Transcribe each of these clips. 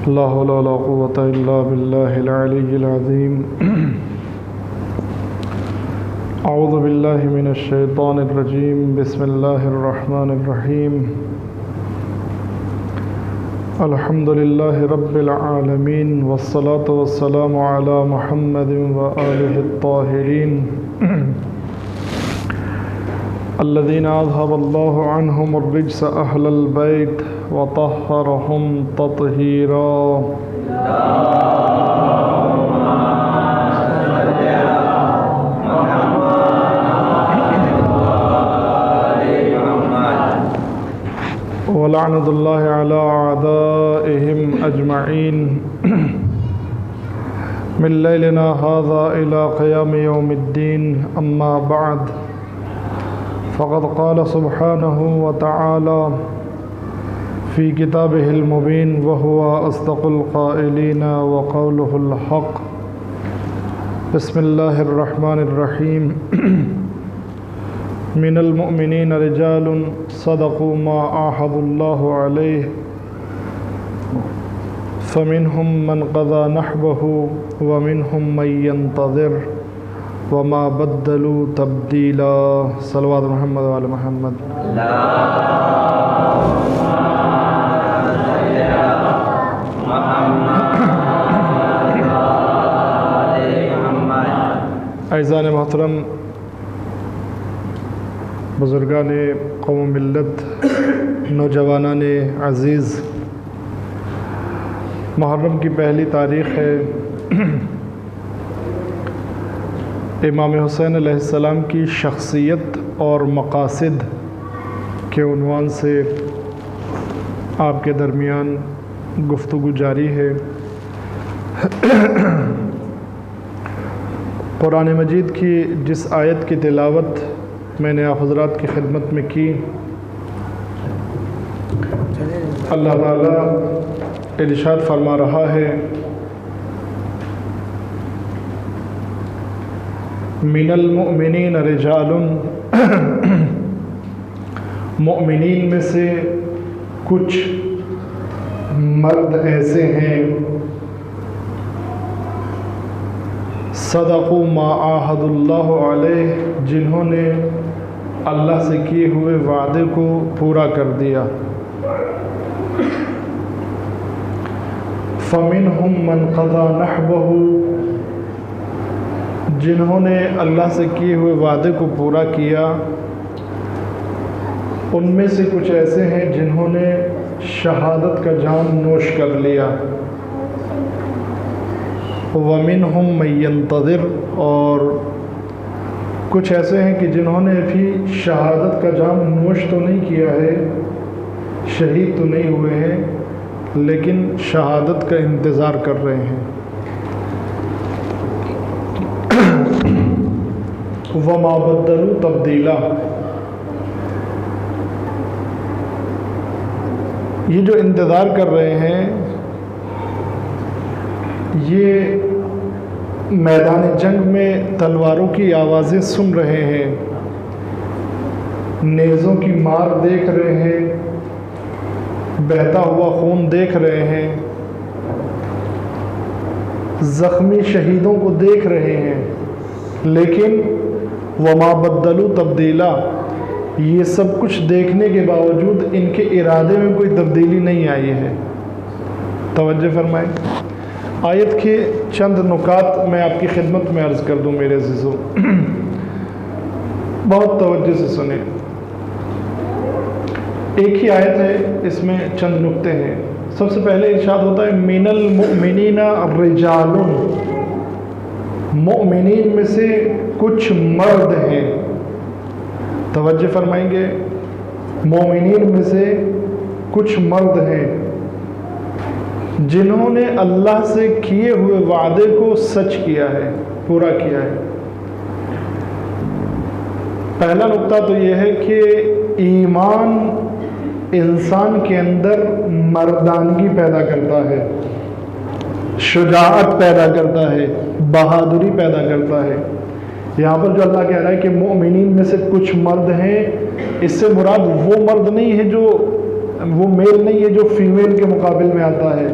ला हौला वला कुव्वता इल्ला बिल्लाहिल अलिय्यिल अज़ीम। अऊज़ु बिल्लाहि मिनश शैतानिर रजीम। बिस्मिल्लाहिर रहमानिर रहीम। अल्हम्दुलिल्लाहि रब्बिल आलमीन वस्सलातु वस्सलामु अला मुहम्मदिन व आलिहित ताहिरीन अल्लज़ीना अज़हबल्लाहु अन्हुमुर रिज्स अहलल बैत व तह्हरहुम तत्हीरा। व लअनतुल्लाहि अला अअदाइहिम अजमईन मिन लैलिना हाज़ा इला क़ियाम यौमिद्दीन। अम्मा बअद फ़क़द क़ाल सुब्हानहु व तआला फ़ी किताबिहिल मुबीन व हुवा अस्दक़ुल क़ाइलीन व क़ौलुहुल हक़। बिस्मिल्लाहिर रहमानिर रहीम। मिनल मुअमिनीन रिजालुन सदक़ू मा आहदुल्लाह अलैहि फ़मिनहुम मन क़ज़ा नहबहु व मिनहुम मन यंतज़िर व मा बद्दलू तब्दीला। सल्लल्लाहु अलैहि मुहम्मद व आले मुहम्मद। अज़ीज़ान मोहतरम, बुज़ुर्गान कौम मिल्लत, नौजवानान अज़ीज़, मुहर्रम की पहली तारीख़ है। इमाम हुसैन अलैहिस्सलाम की शख्सियत और मक़ासिद के उन्वान से आपके दरमियान गुफ्तगू जारी है। कुरान मजीद की जिस आयत की तिलावत मैंने आप हज़रात की खिदमत में की, अल्लाह ताला इरशाद फरमा रहा है, मिनल मुअमिनीन रिजालुन, मुअमिनीन में से कुछ मर्द ऐसे हैं, सदक़ू मा आहदुल्लाह अलैहि, जिन्होंने अल्लाह से किए हुए वादे को पूरा कर दिया। फ़मिनहुम मन क़ज़ा नहबहु, जिन्होंने अल्लाह से किए हुए वादे को पूरा किया, उनमें से कुछ ऐसे हैं जिन्होंने शहादत का जाम नोश कर लिया। वमिनहुम मन यंतज़िर, और कुछ ऐसे हैं कि जिन्होंने अभी शहादत का जाम नोश तो नहीं किया है, शहीद तो नहीं हुए हैं, लेकिन शहादत का इंतज़ार कर रहे हैं। वमा बद्दलू तब्दीला, ये जो इंतज़ार कर रहे हैं, ये मैदान जंग में तलवारों की आवाज़ें सुन रहे हैं, नेज़ों की मार देख रहे हैं, बहता हुआ खून देख रहे हैं, ज़ख्मी शहीदों को देख रहे हैं, लेकिन वमा बद्दलू तब्दीला, ये सब कुछ देखने के बावजूद इनके इरादे में कोई तब्दीली नहीं आई है। तवज्जो फरमाएं। आयत के चंद नुकात मैं आपकी खिदमत में अर्ज़ कर दूं मेरे अज़ीज़ों, बहुत तवज्जो से सुने। एक ही आयत है, इसमें चंद नुक्ते हैं। सबसे पहले इरशाद होता है, मिनल मुअमिनीना रिजालुन, मुअमिनीन में से कुछ मर्द हैं। तवज्जो फरमाएंगे, मुअमिनीन में से कुछ मर्द हैं जिन्होंने अल्लाह से किए हुए वादे को सच किया है, पूरा किया है। पहला नुक्ता तो यह है कि ईमान इंसान के अंदर मर्दानगी पैदा करता है, शुजाअत पैदा करता है, बहादुरी पैदा करता है। यहाँ पर जो अल्लाह कह रहा है कि मुअमिनीन में से कुछ मर्द हैं, इससे मुराद वो मर्द नहीं है जो, वो मेल नहीं है जो फीमेल के मुकाबिल में आता है,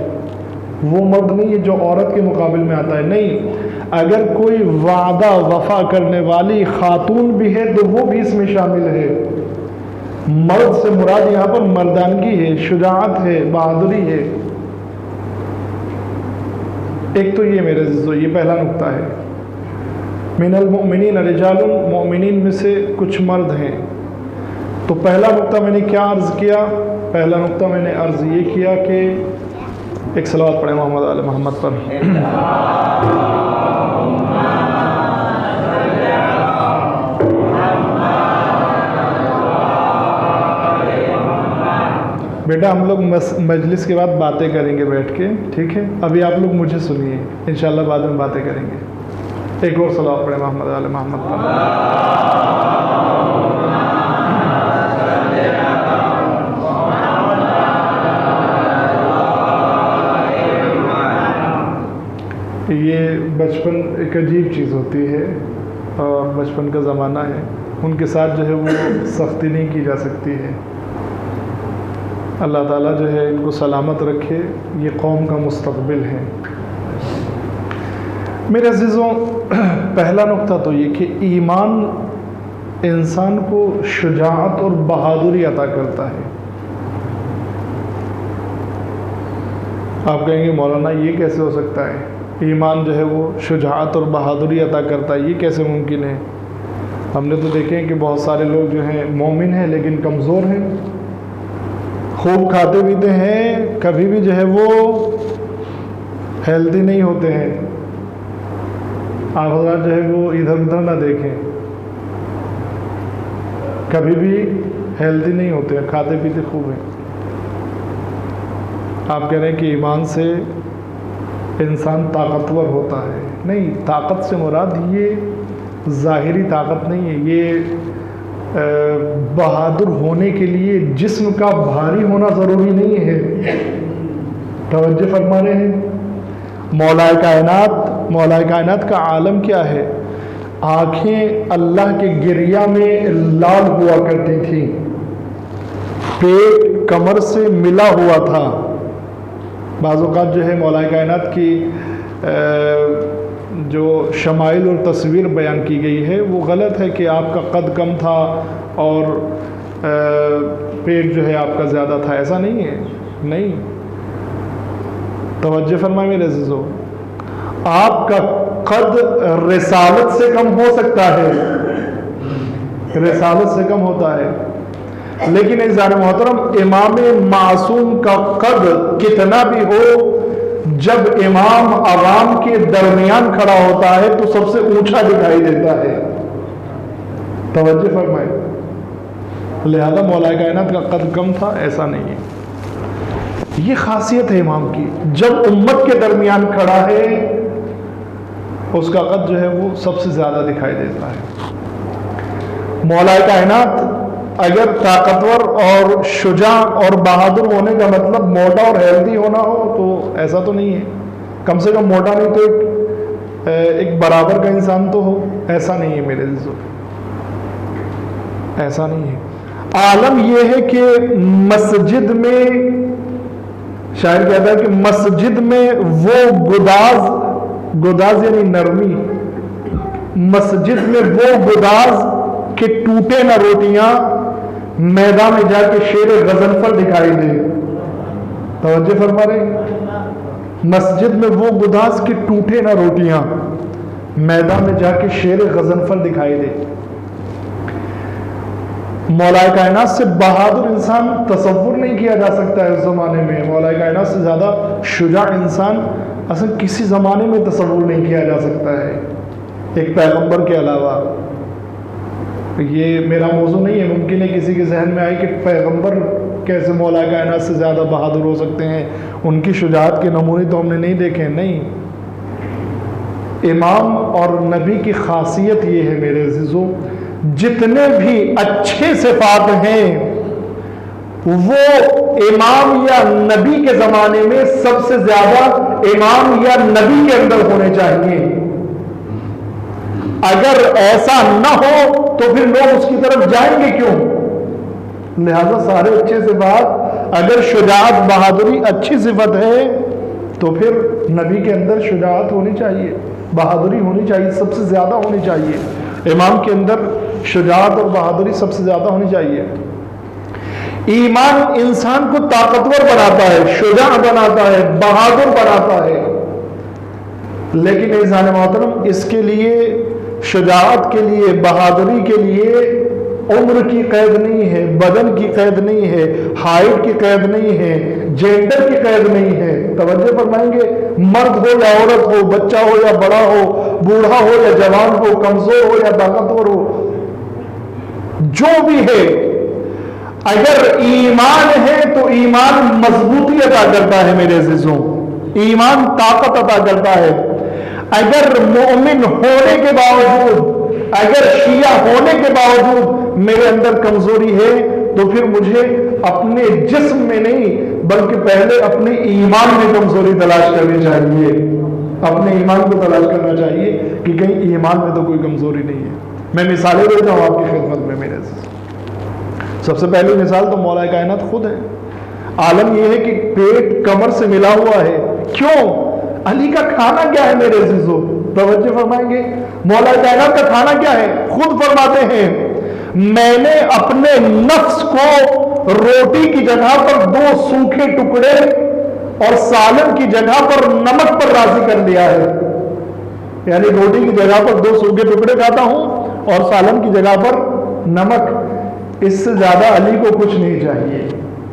वो मर्द नहीं है जो औरत के मुकाबिल में आता है, नहीं। अगर कोई वादा वफा करने वाली खातून भी है तो वो भी इसमें शामिल है। मर्द से मुराद यहाँ पर मर्दानगी है, शुजाअत है, बहादुरी है। एक तो ये मेरे अज़ीज़ों, ये पहला नुक्ता है। मिनल मुमिनीन रिजालुन, मोमिनीन में से कुछ मर्द हैं। तो पहला नुक्ता मैंने क्या अर्ज़ किया? पहला नुक्ता मैंने अर्ज़ ये किया कि एक सलावत पढ़े मोहम्मद आले मोहम्मद पर। बेटा हम लोग मजलिस के बाद बातें करेंगे बैठ के, ठीक है? अभी आप लोग मुझे सुनिए, इंशाल्लाह बाद में बातें करेंगे। एक और सलावत पढ़े मोहम्मद आले मोहम्मद पर। ये बचपन एक अजीब चीज़ होती है और बचपन का ज़माना है, उनके साथ जो है वो सख्ती नहीं की जा सकती है। अल्लाह ताला जो है इनको सलामत रखे, ये कौम का मुस्तक़बिल है। मेरे अज़ीज़ों, पहला नुक्ता तो ये कि ईमान इंसान को शुजाअत और बहादुरी अता करता है। आप कहेंगे मौलाना ये कैसे हो सकता है? ईमान जो है वो शुजाअत और बहादुरी अता करता है, ये कैसे मुमकिन है? हमने तो देखे हैं कि बहुत सारे लोग जो हैं मोमिन हैं लेकिन कमज़ोर हैं, खूब खाते पीते हैं, कभी भी जो है वो हेल्दी नहीं होते हैं। आप हज़रात जो है वो इधर उधर ना देखें, कभी भी हेल्दी नहीं होते हैं, खाते पीते खूब हैं। आप कह रहे हैं कि ईमान से इंसान ताकतवर होता है। नहीं, ताकत से मुराद ये ज़ाहिरी ताकत नहीं है, ये बहादुर होने के लिए जिस्म का भारी होना ज़रूरी नहीं है। तवज्जो फरमा रहे हैं। मौलाए कायनात का आलम क्या है? आँखें अल्लाह के गिरिया में लाल हुआ करती थी, पेट कमर से मिला हुआ था। बाज़-औक़ात जो है मौलाए कायनात की जो शमाइल और तस्वीर बयान की गई है वो गलत है कि आपका कद कम था और पेट जो है आपका ज़्यादा था, ऐसा नहीं है। नहीं, तवज्जो फरमाए मेरे अज़ीज़ों, आपका कद रिसालत से कम हो सकता है, रिसालत से कम होता है, लेकिन एक ज़ाहिर मोहतरम इमाम मासूम का कद कितना भी हो, जब इमाम आवाम के दरमियान खड़ा होता है तो सबसे ऊंचा दिखाई देता है। तवज्जो फरमाए। लिहाजा मौलाए कायनात का कद कम था, ऐसा नहीं है। ये खासियत है इमाम की, जब उम्मत के दरमियान खड़ा है उसका कद जो है वो सबसे ज़्यादा दिखाई देता है। मौलाए कायनात अगर ताकतवर और शुजा और बहादुर होने का मतलब मोटा और हेल्दी होना हो तो ऐसा तो नहीं है। कम से कम मोटा नहीं तो एक बराबर का इंसान तो हो, ऐसा नहीं है मेरे अज़ीज़ों, ऐसा नहीं है। आलम यह है कि मस्जिद में, शायर कहता है कि मस्जिद में वो गुदाज यानी नरमी, मस्जिद में वो गुदाज कि टूटे ना रोटियां, मैदान में जाके शेर गजनफर दिखाई दे। तवज्जो फरमा रहे। मस्जिद में वो गुदास कि टूटे ना रोटियां, मैदान में जाके शेर गजनफर दिखाई दे। मौलाए कायनात से बहादुर इंसान तसव्वुर नहीं किया जा सकता है उस ज़माने में। मौलाए कायनात से ज़्यादा शुजा इंसान असल किसी ज़माने में तसव्वुर नहीं किया जा सकता है, एक पैगंबर के अलावा। ये मेरा मौजू नहीं है, मुमकिन है किसी के जहन में आए कि पैगंबर कैसे मौलाए कायनात से ज़्यादा बहादुर हो सकते हैं, उनकी शुजाअत के नमूने तो हमने नहीं देखे। नहीं, इमाम और नबी की खासियत ये है मेरे अज़ीज़ों, जितने भी अच्छे सिफात हैं वो इमाम या नबी के ज़माने में सबसे ज़्यादा इमाम या नबी के अंदर होने चाहिए। अगर ऐसा न हो तो फिर लोग उसकी तरफ जाएंगे क्यों? लिहाजा सारे अच्छे सिफात, अगर शुजाअत बहादुरी अच्छी सिफत है तो फिर नबी के अंदर शुजाअत होनी चाहिए, बहादुरी होनी चाहिए, सबसे ज़्यादा होनी चाहिए। इमाम के अंदर शुजाअत और बहादुरी सबसे ज़्यादा होनी चाहिए। ईमान इंसान को ताकतवर बनाता है, शुजा बनाता है, बहादुर बनाता है। लेकिन इंसान मोहतरम, इसके लिए, शुजाअत के लिए, बहादुरी के लिए उम्र की कैद नहीं है, बदन की कैद नहीं है, हाइट की कैद नहीं है, जेंडर की कैद नहीं है। तवज्जो फरमाएंगे, मर्द हो या औरत हो, बच्चा हो या बड़ा हो, बूढ़ा हो या जवान हो, कमजोर हो या ताकतवर हो, जो भी है, अगर ईमान है तो ईमान मजबूती अता करता है मेरे अज़ीज़ों, ईमान ताकत अता करता है। अगर मोमिन होने के बावजूद, अगर शिया होने के बावजूद मेरे अंदर कमजोरी है, तो फिर मुझे अपने जिस्म में नहीं बल्कि पहले अपने ईमान में कमजोरी तलाश करनी चाहिए। अपने ईमान को तलाश करना चाहिए कि कहीं ईमान में तो कोई कमजोरी नहीं है। मैं मिसालें देता हूं आपकी खिदमत में मेरे से। सबसे पहली मिसाल तो मौला कायनात खुद है। आलम यह है कि पेट कमर से मिला हुआ है। क्यों? अली का खाना क्या है मेरे अज़ीज़ों? तवज्जो फरमाएंगे, मौला कायनात का खाना क्या है? खुद फरमाते हैं, मैंने अपने नफ्स को रोटी की जगह पर 2 सूखे टुकड़े और सालन की जगह पर नमक पर राजी कर लिया है। यानी रोटी की जगह पर 2 सूखे टुकड़े खाता हूं और सालन की जगह पर नमक। इससे ज्यादा अली को कुछ नहीं चाहिए,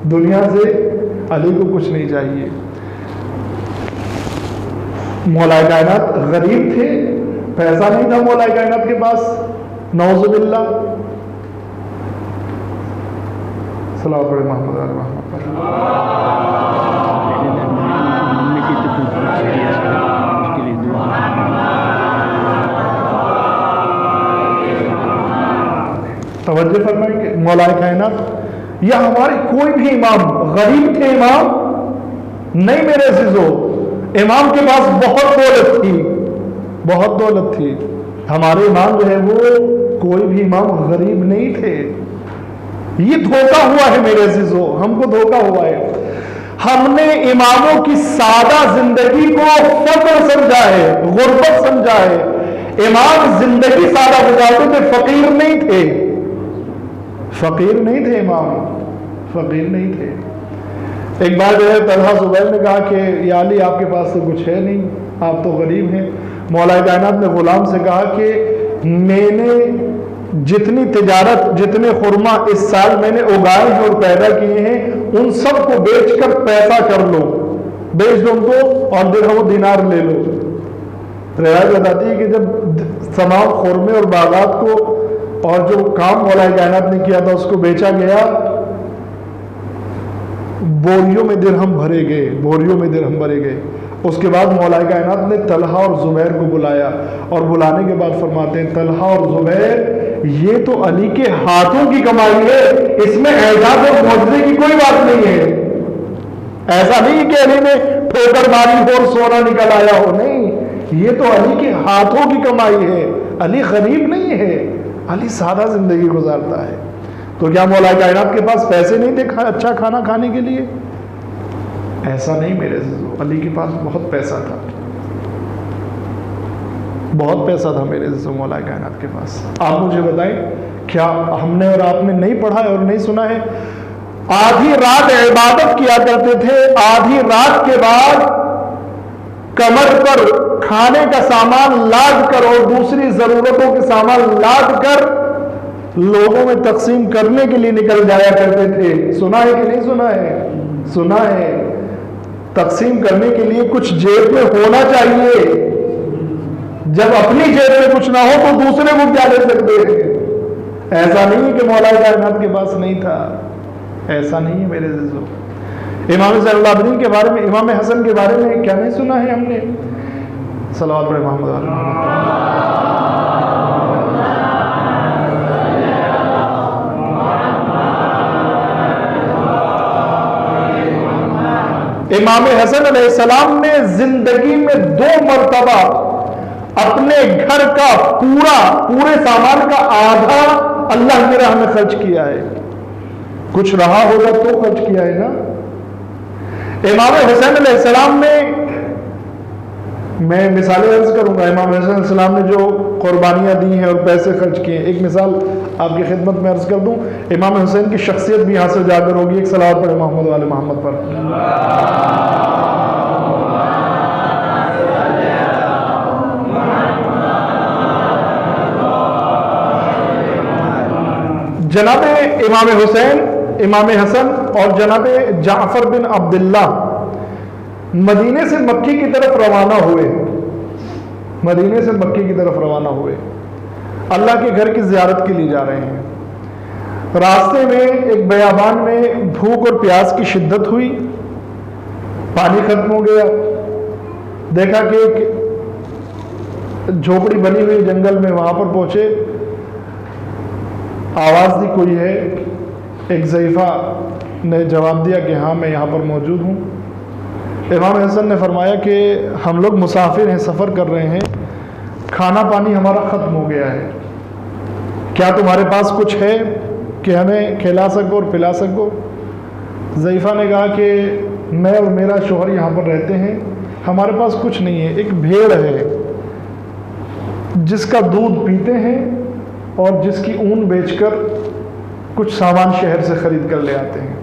दुनिया से अली को कुछ नहीं चाहिए। मौला कायनात गरीब थे, पैसा नहीं था मौला कायनात के पास, नौजुबिल्ला। सलावत पढ़े मोहम्मद अली मोहम्मद पर। तवज्जो फरमाएंगे, मौला कायनात या हमारे कोई भी इमाम गरीब थे? इमाम नहीं मेरे अज़ीज़ों, इमाम के पास बहुत दौलत थी, बहुत दौलत थी। हमारे इमाम जो है वो कोई भी इमाम गरीब नहीं थे। ये धोखा हुआ है मेरे अज़ीज़ों, हमको धोखा हुआ है। हमने इमामों की सादा जिंदगी को फक्र समझा है, गुर्बत समझा है। इमाम जिंदगी सादा गुजारते थे, फकीर नहीं थे, फकीर नहीं थे इमाम, फकीर नहीं थे। एक बार जो है तलहा ज़ुबैर ने कहा कि या अली आपके पास तो कुछ है नहीं, आप तो गरीब हैं। मौला कायनात ने गुलाम से कहा कि मैंने जितनी तिजारत, जितने खुरमा इस साल मैंने उगाए हैं और पैदा किए हैं, उन सब को बेचकर पैसा कर लो, बेच दो उनको और दिरहम दिनार ले लो। रिवायत बताती है कि जब तमाम खुरमे और बागात को और जो काम मौला कायनात ने किया था उसको बेचा गया, बोरियों में दिरहम भरे गए, बोरियों में दिरहम भरे गए। उसके बाद मौला कायनात ने तलहा और ज़ुबैर को बुलाया और बुलाने के बाद फरमाते हैं, तलहा और ज़ुबैर ये तो अली के हाथों की कमाई है, इसमें एजाज और मौजूदगी की कोई बात नहीं है। ऐसा नहीं कि अली ने ठोकर मारी हो और सोना निकल आया हो, नहीं, ये तो अली के हाथों की कमाई है। अली गरीब नहीं है, अली सादा जिंदगी गुजारता है। तो क्या मौला कायनात के पास पैसे नहीं थे अच्छा खाना खाने के लिए? ऐसा नहीं मेरे अज़ीज़ों, अली के पास बहुत पैसा था, बहुत पैसा था मेरे अज़ीज़ों मौला कायनात के पास। आप मुझे बताएं, क्या हमने और आपने नहीं पढ़ा है और नहीं सुना है? आधी रात इबादत किया करते थे, आधी रात के बाद कमर पर खाने का सामान लाद कर और दूसरी जरूरतों के सामान लाद कर लोगों में तकसीम करने के लिए निकल जाया करते थे। सुना है कि नहीं सुना है? सुना है। तकसीम करने के लिए कुछ जेब में होना चाहिए, जब अपनी जेब में कुछ ना हो तो दूसरे को क्या दे सकते हैं? ऐसा नहीं है कि मौला कायनात के पास नहीं था, ऐसा नहीं है मेरे अज़ीज़ों। इमाम ज़ैनुल आबिदीन के बारे में, इमाम हसन के बारे में क्या नहीं सुना है हमने? सलावत पढ़े मोहम्मद। इमाम हसन अलैहिस्सलाम ने जिंदगी में 2 मरतबा अपने घर का पूरे सामान का आधा अल्लाह की राह में खर्च किया है। कुछ रहा होगा तो खर्च किया है ना। इमाम हुसैन अलैहिस्सलाम ने मैं मिसालें अर्ज करूंगा। इमाम हसन अलैहिस्सलाम ने जो कुर्बानियाँ दी हैं और पैसे खर्च किए हैं, एक मिसाल आपकी खिदमत में अर्ज कर दूं। इमाम हुसैन की शख्सियत भी यहाँ से उजागर होगी। एक सलावत पढ़े मोहम्मद वाले मोहम्मद पर। जनाब इमाम हुसैन, इमाम हसन और जनाब जाफर बिन अब्दुल्ला मदीने से मक्की की तरफ रवाना हुए। मदीने से मक्की की तरफ रवाना हुए, अल्लाह के घर की ज़ियारत के लिए जा रहे हैं। रास्ते में एक बयाबान में भूख और प्यास की शिद्दत हुई, पानी खत्म हो गया। देखा कि एक झोपड़ी बनी हुई जंगल में, वहां पर पहुंचे, आवाज़ दी कोई है। एक ज़ईफ़ा ने जवाब दिया कि हाँ मैं यहाँ पर मौजूद हूँ। इमाम हसन ने फरमाया कि हम लोग मुसाफिर हैं, सफ़र कर रहे हैं, खाना पानी हमारा ख़त्म हो गया है, क्या तुम्हारे पास कुछ है कि हमें खिला सको और पिला सको? ज़ईफ़ा ने कहा कि मैं और मेरा शोहर यहाँ पर रहते हैं, हमारे पास कुछ नहीं है। एक भेड़ है जिसका दूध पीते हैं और जिसकी ऊन बेचकर कुछ सामान शहर से खरीद कर ले आते हैं,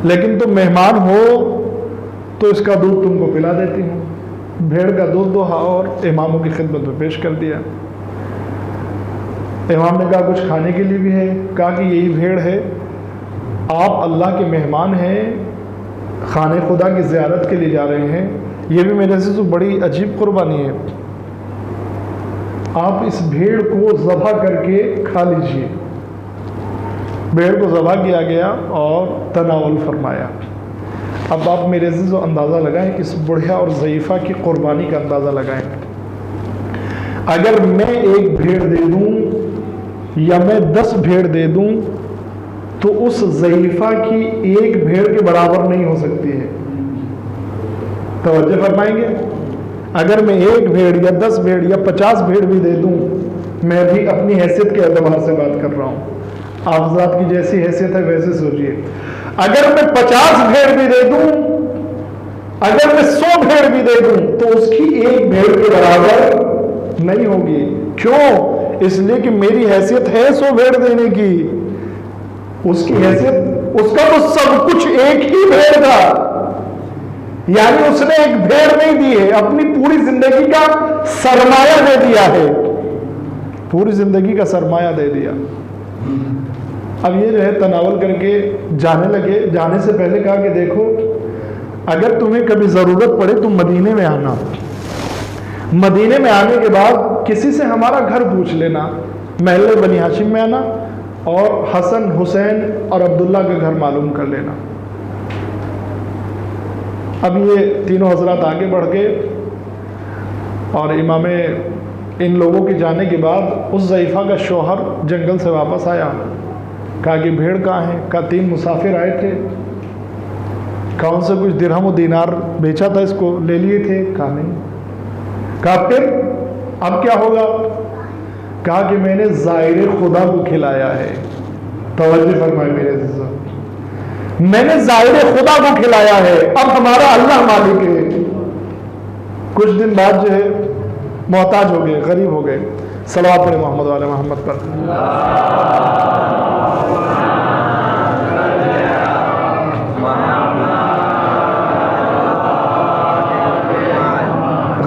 लेकिन तुम मेहमान हो तो इसका दूध तुमको पिला देती हूँ। भेड़ का दूध दोहा और इमामों की खिदमत में पेश कर दिया। इमाम ने कहा कुछ खाने के लिए भी है? कहा कि यही भेड़ है, आप अल्लाह के मेहमान हैं, खाने खुदा की ज़ियारत के लिए जा रहे हैं, ये भी मेरे से तो बड़ी अजीब कुर्बानी है, आप इस भेड़ को ज़बह करके खा लीजिए। भेड़ को ज़बह किया गया और तनावल फरमाया। अब आप मेरे से जो अंदाज़ा लगाएं, इस बुढ़िया और ज़ईफ़ा की कुर्बानी का अंदाज़ा लगाएं। अगर मैं एक भेड़ दे दूं या मैं 10 भेड़ दे दूं तो उस ज़ईफ़ा की एक भेड़ के बराबर नहीं हो सकती है। तवज्जो फरमाएंगे? अगर मैं एक भेड़ या 10 भेड़ या 50 भेड़ भी दे दूं, मैं भी अपनी हैसियत के एतबार से बात कर रहा हूं, आपज़ात की जैसी हैसियत है वैसे सोचिए। अगर मैं 50 भेड़ भी दे दूं, अगर मैं 100 भेड़ भी दे दूं तो उसकी एक भेड़ के बराबर नहीं होगी। क्यों? इसलिए कि मेरी हैसियत है 100 भेड़ देने की, उसकी हैसियत, उसका तो सब कुछ एक ही भेड़ था, यानी उसने एक भेड़ नहीं दी है, अपनी पूरी जिंदगी का सरमाया दे दिया है, पूरी जिंदगी का सरमाया दे दिया। अब ये जो है तनावल करके जाने लगे। जाने से पहले कहा कि देखो, अगर तुम्हें कभी ज़रूरत पड़े तो मदीने में आना, मदीने में आने के बाद किसी से हमारा घर पूछ लेना, महल बनी हाशिम में आना और हसन, हुसैन और अब्दुल्ला का घर मालूम कर लेना। अब ये तीनों हजरात आगे बढ़ गए और इमाम इन लोगों के जाने के बाद उस ज़ईफ़ा का शौहर जंगल से वापस आया। कहा कि भेड़ कहाँ है? कहा 3 मुसाफिर आए थे, कहा उनसे कुछ दिरहम और दीनार बेचा था, इसको ले लिए थे? कहा नहीं। कहा फिर अब क्या होगा? कहा कि मैंने ज़ाहिर खुदा को खिलाया है। तवज्जो फरमाए मेरे अज़ीज़ों, मैंने ज़ाहिर खुदा को खिलाया है, अब हमारा अल्लाह मालिक है। कुछ दिन बाद जो है मोहताज हो गए, गरीब हो गए। सलावत पढ़े मोहम्मद वाले मोहम्मद पर।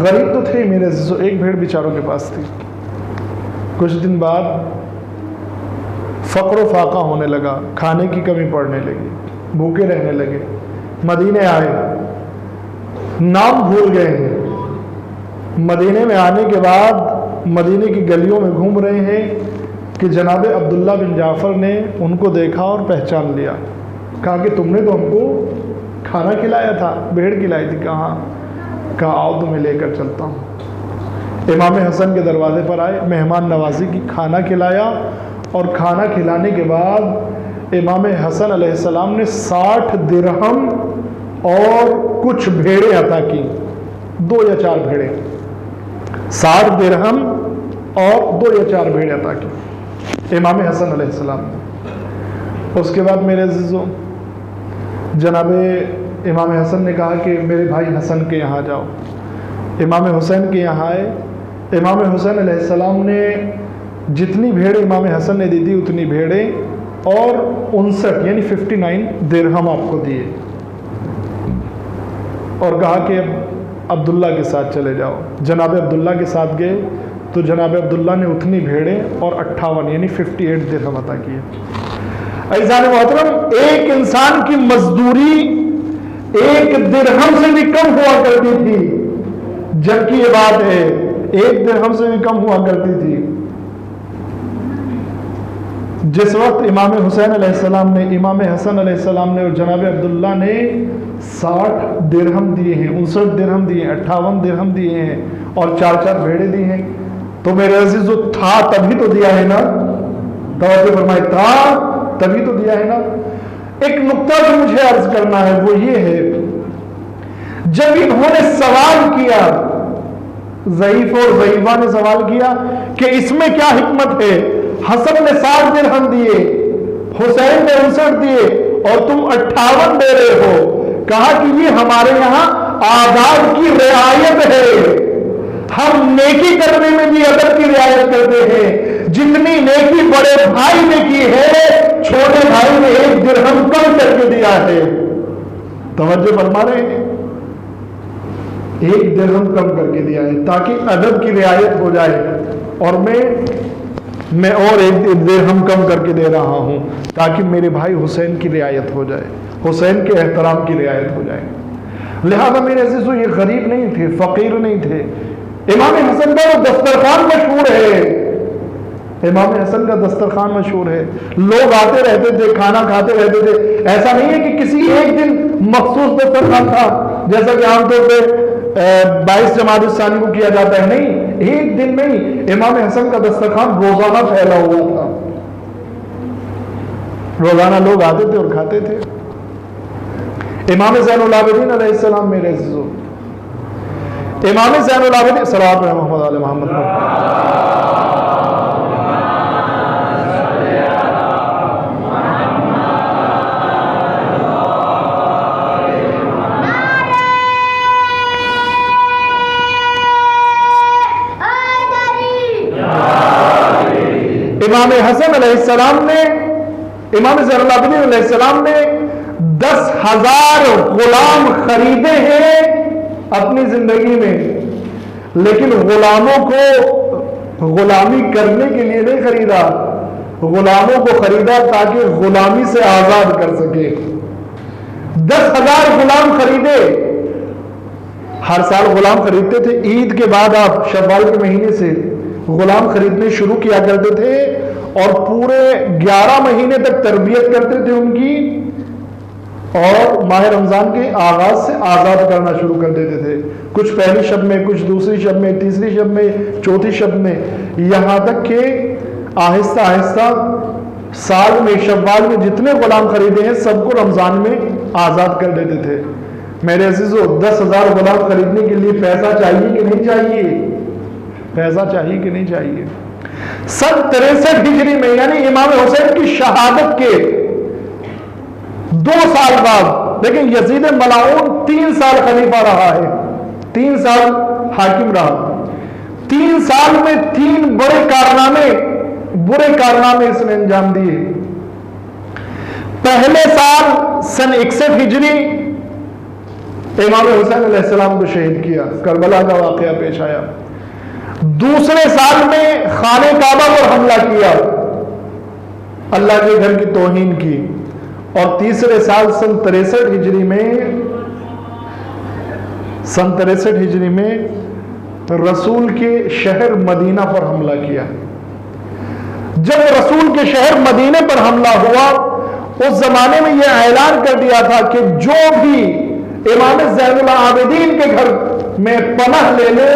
गरीब तो थे मेरे, एक भेड़ बेचारों के पास थी। कुछ दिन बाद फ़क्र व फाका होने लगा, खाने की कमी पड़ने लगी, भूखे रहने लगे। मदीने आए, नाम भूल गए हैं। मदीने में आने के बाद मदीने की गलियों में घूम रहे हैं कि जनाब अब्दुल्ला बिन जाफ़र ने उनको देखा और पहचान लिया। कहा कि तुमने तो हमको खाना खिलाया था, भेड़ खिलाई थी। कहाँ? कहा आओ तुम्हें लेकर चलता हूँ। इमाम हसन के दरवाजे पर आए, मेहमान नवाजी की, खाना खिलाया और खाना खिलाने के बाद इमाम हसन अलैहिस्सलाम ने 60 दिरहम और कुछ भेड़ें अता की, 2 या 4 भेड़ें, 60 दिरहम और 2 या 4 भेड़ें अता की इमाम हसन अलैहिस्सलाम ने। उसके बाद मेरे अज़ीज़ों, जनाब इमाम हसन ने कहा कि मेरे भाई हसन के यहाँ जाओ। इमाम हुसैन के यहाँ आए। इमाम हुसैन अलैहिस्सलाम ने जितनी भेड़ें इमाम हसन ने दी थी उतनी भेड़ें और 59 यानी 59 दिरहम आपको दिए और कहा कि अब अब्दुल्ला के साथ चले जाओ। जनाब अब्दुल्ला के साथ गए तो जनाब अब्दुल्ला ने उतनी भेड़ें और 58 यानी 58 दिरहम अता किए। अज़ीज़ान मोहतरम, एक इंसान की मजदूरी एक दिरहम से भी कम हुआ करती थी, जबकि ये बात है एक दिरहम से भी कम हुआ करती थी। जिस वक्त इमाम हुसैन अलैहिस्सलाम ने, इमाम हसन अलैहिस्सलाम ने और जनाब अब्दुल्ला ने 60 दिरहम दिए हैं, 59 दिरहम दिए हैं, 58 दिरहम दिए हैं और 4-4 भेड़े दी हैं, तो मेरे अजीज था तभी तो दिया है ना, तवज्जो फरमाए, था तभी तो दिया है ना। एक नुक्ता जो मुझे अर्ज करना है वो ये है, जब इन्होंने सवाल किया, ज़ईफ और ज़ईफा ने सवाल किया कि इसमें क्या हिकमत है, हसन ने 60 दिरहम दिए, हुसैन ने 59 दिए और तुम 58 दे रहे हो, कहा कि ये हमारे यहां आदाब की रियायत है, हम नेकी करने में भी अदब की रियायत करते हैं। जितनी नेकी बड़े भाई ने की है, छोटे भाई ने 1 दिरहम कम करके दिया है। तवज्जो फरमा रहे हैं, 1 दिरहम कम करके दिया है ताकि अदब की रियायत हो जाए, और मैं और 1 दिरहम कम करके दे रहा हूं ताकि मेरे भाई हुसैन की रियायत हो जाए, हुसैन के एहतराम की रियायत हो जाए। लिहाजा मेरे अज़ीज़ों, ये गरीब नहीं थे, फकीर नहीं थे। इमाम हसन का वो दस्तरखान मशहूर है, इमाम हसन का दस्तरखान मशहूर है, लोग आते रहते थे, खाना खाते रहते थे। ऐसा नहीं है कि किसी एक दिन मखसूस दस्तरखान था जैसा कि आमतौर पर 22 जमात सानी को किया जाता है, नहीं, एक दिन में ही इमाम हसन का दस्तरखान रोजाना फैला हुआ था, रोजाना लोग आते थे और खाते थे। इमाम ज़ैनुल आबिदीन अलैहिस्सलाम, मेरे अज़ीज़ों, इमाम ज़ैनुल आबिदीन सल्लल्लाहु अलैहि मोहम्मद, इमाम हसन अलैहिस्सलाम ने, इमाम ज़ैनुल आबिदीन अलैहिस्सलाम ने 10,000 गुलाम खरीदे हैं अपनी जिंदगी में, लेकिन गुलामों को गुलामी करने के लिए नहीं खरीदा, गुलामों को खरीदा ताकि गुलामी से आजाद कर सके। 10,000 गुलाम खरीदे, हर साल गुलाम खरीदते थे। ईद के बाद आप शव्वाल के महीने से गुलाम खरीदने शुरू किया करते थे और पूरे 11 महीने तक तरबियत करते थे उनकी, और माह रमजान के आगाज से आजाद करना शुरू कर देते थे। कुछ पहली शब में, कुछ दूसरी शब में, तीसरी शब में, चौथी शब में, यहां तक कि आहिस्ता आहिस्ता साल में, शव्वाल में जितने गुलाम खरीदे हैं सबको रमजान में आजाद कर देते थे। मेरे अजीजों, 10,000 गुलाम खरीदने के लिए पैसा चाहिए कि नहीं चाहिए? पैसा चाहिए कि नहीं चाहिए? सन 63 हिजरी में, यानी इमाम हुसैन की शहादत के 2 साल बाद, लेकिन यजीद मलाऊन 3 साल खलीफा रहा है, 3 साल हाकिम रहा। 3 साल में 3 बड़े कारनामे, बुरे कारनामे इसने अंजाम दिए। पहले साल सन 61 हिजरी इमाम हुसैन अलैहिस्सलाम को शहीद किया, करबला का वाकया पेश आया। दूसरे साल में खाने काबा पर हमला किया, अल्लाह के घर की तौहीन की। और तीसरे साल सन 63 हिजरी में, सन 63 हिजरी में रसूल के शहर मदीना पर हमला किया। जब रसूल के शहर मदीने पर हमला हुआ, उस जमाने में यह ऐलान कर दिया था कि जो भी इमाम ज़ैनुल आबिदीन के घर में पनाह ले ले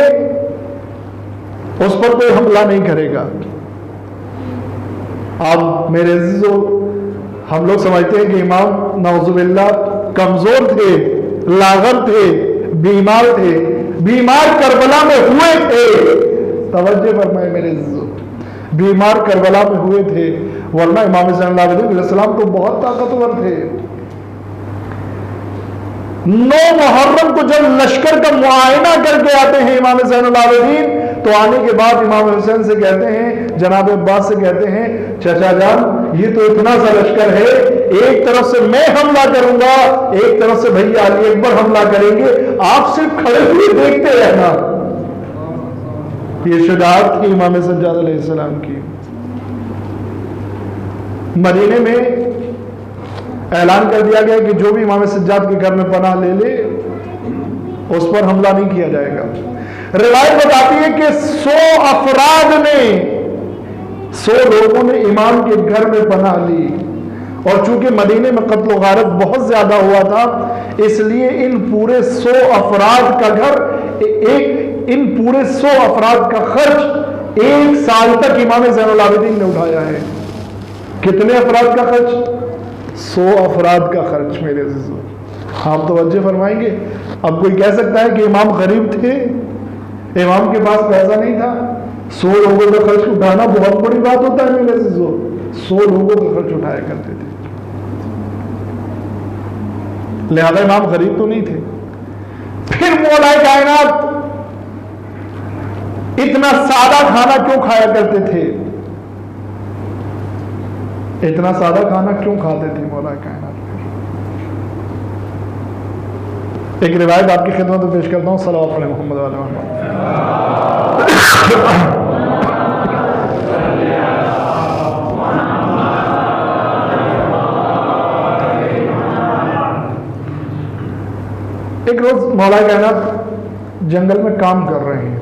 उस पर कोई हमला नहीं करेगा। अब मेरे अज़ीज़ों, हम लोग समझते हैं कि इमाम नौजुबिल्लाह कमजोर थे, लागर थे, बीमार थे, बीमार करबला में हुए थे। तवज्जो फरमाए मेरे अज़ीज़ों, बीमार करबला में हुए थे, वरना इमाम ज़ैनुल आबिदीन अलैहिस्सलाम तो बहुत ताकतवर थे। 9 मुहर्रम को जब लश्कर का मुआयना करके आते हैं इमाम ज़ैनुल आबिदीन, तो आने के बाद इमाम हुसैन से कहते हैं, जनाब अब्बास से कहते हैं, चाचा जान ये तो इतना सा लश्कर है, एक तरफ से मैं हमला करूंगा, एक तरफ से भैया अली अकबर हमला करेंगे, आप सिर्फ खड़े हुए देखते रहना। ये शुजाअत थी इमाम सज्जाद अलैहिस्सलाम की। मदीने में ऐलान कर दिया गया कि जो भी इमाम सज्जाद के घर में पनाह ले ले उस पर हमला नहीं किया जाएगा। रिवायत बताती है कि 100 अफराद ने, 100 लोगों ने इमाम के घर में पनाह ली, और चूंकि मदीने में कत्ल गारत बहुत ज्यादा हुआ था, इसलिए इन पूरे 100 अफराद का घर इन पूरे 100 अफराद का खर्च 1 साल तक इमाम ज़ैनुल आबिदीन ने उठाया है। कितने अफराद का खर्च? 100 अफराद का खर्च। मेरे अज़ीज़ों, आप तवज्जो फरमाएंगे। अब कोई कह सकता है कि इमाम गरीब थे, इमाम के पास पैसा नहीं था। 100 लोगों का खर्च उठाना बहुत बड़ी बात होता है मेरे अज़ीज़ों। 100 लोगों का खर्च उठाया करते थे, लिहाजा इमाम गरीब तो नहीं थे। फिर मौला कायनात इतना सादा खाना क्यों खाया करते थे? इतना सादा खाना क्यों खाते थे मौला कायनात? एक रिवायत आपकी खिदमत में पेश करता हूं, सल्लल्लाहु अलैहि मोहम्मद वाले मोहम्मद। एक रोज मौला कायनात जंगल में काम कर रहे हैं,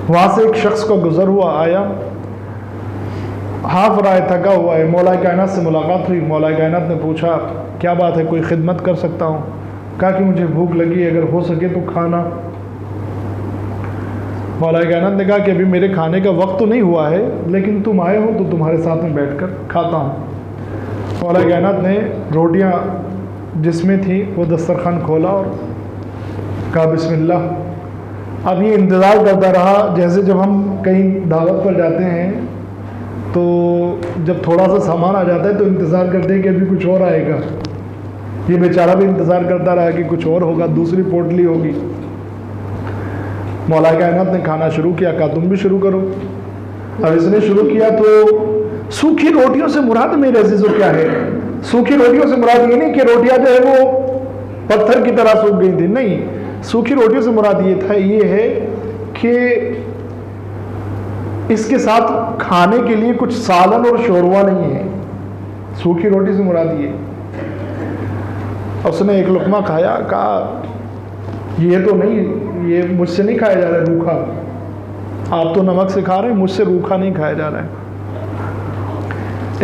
वहां से एक शख्स को गुजर हुआ आया, हाफ रहा है, थका हुआ है। मौला कायनात से मुलाकात हुई। मौला कायनात ने पूछा, क्या बात है, कोई खिदमत कर सकता हूँ? कहा कि मुझे भूख लगी, अगर हो सके तो खाना। मौला कायनात ने कहा कि अभी मेरे खाने का वक्त तो नहीं हुआ है, लेकिन तुम आए हो तो तुम्हारे साथ में बैठकर खाता हूँ। मौला कायनात ने रोटियाँ जिसमें थी वो दस्तरखान खोला और कहा बिस्मिल्लाह। अब ये इंतज़ार करता रहा, जैसे जब हम कहीं दावत पर जाते हैं तो जब थोड़ा सा सामान आ जाता है तो इंतज़ार करते हैं कि अभी कुछ और आएगा। ये बेचारा भी इंतज़ार करता रहा कि कुछ और होगा, दूसरी पोटली होगी। मौला कायनात ने खाना शुरू किया, कहा तुम भी शुरू करो। अब इसने शुरू किया तो सूखी रोटियों से मुराद मेरे अजीज़ों क्या है? सूखी रोटियों से मुराद ये नहीं कि रोटियां जो है वो पत्थर की तरह सूख गई थी, नहीं। सूखी रोटियों से मुराद ये है कि इसके साथ खाने के लिए कुछ सालन और शोरवा नहीं है। सूखी रोटी से मुराद ये। उसने एक लुकमा खाया, कहा ये तो नहीं, ये मुझसे नहीं खाया जा रहा है रूखा। आप तो नमक से खा रहे हैं, मुझसे रूखा नहीं खाया जा रहा है।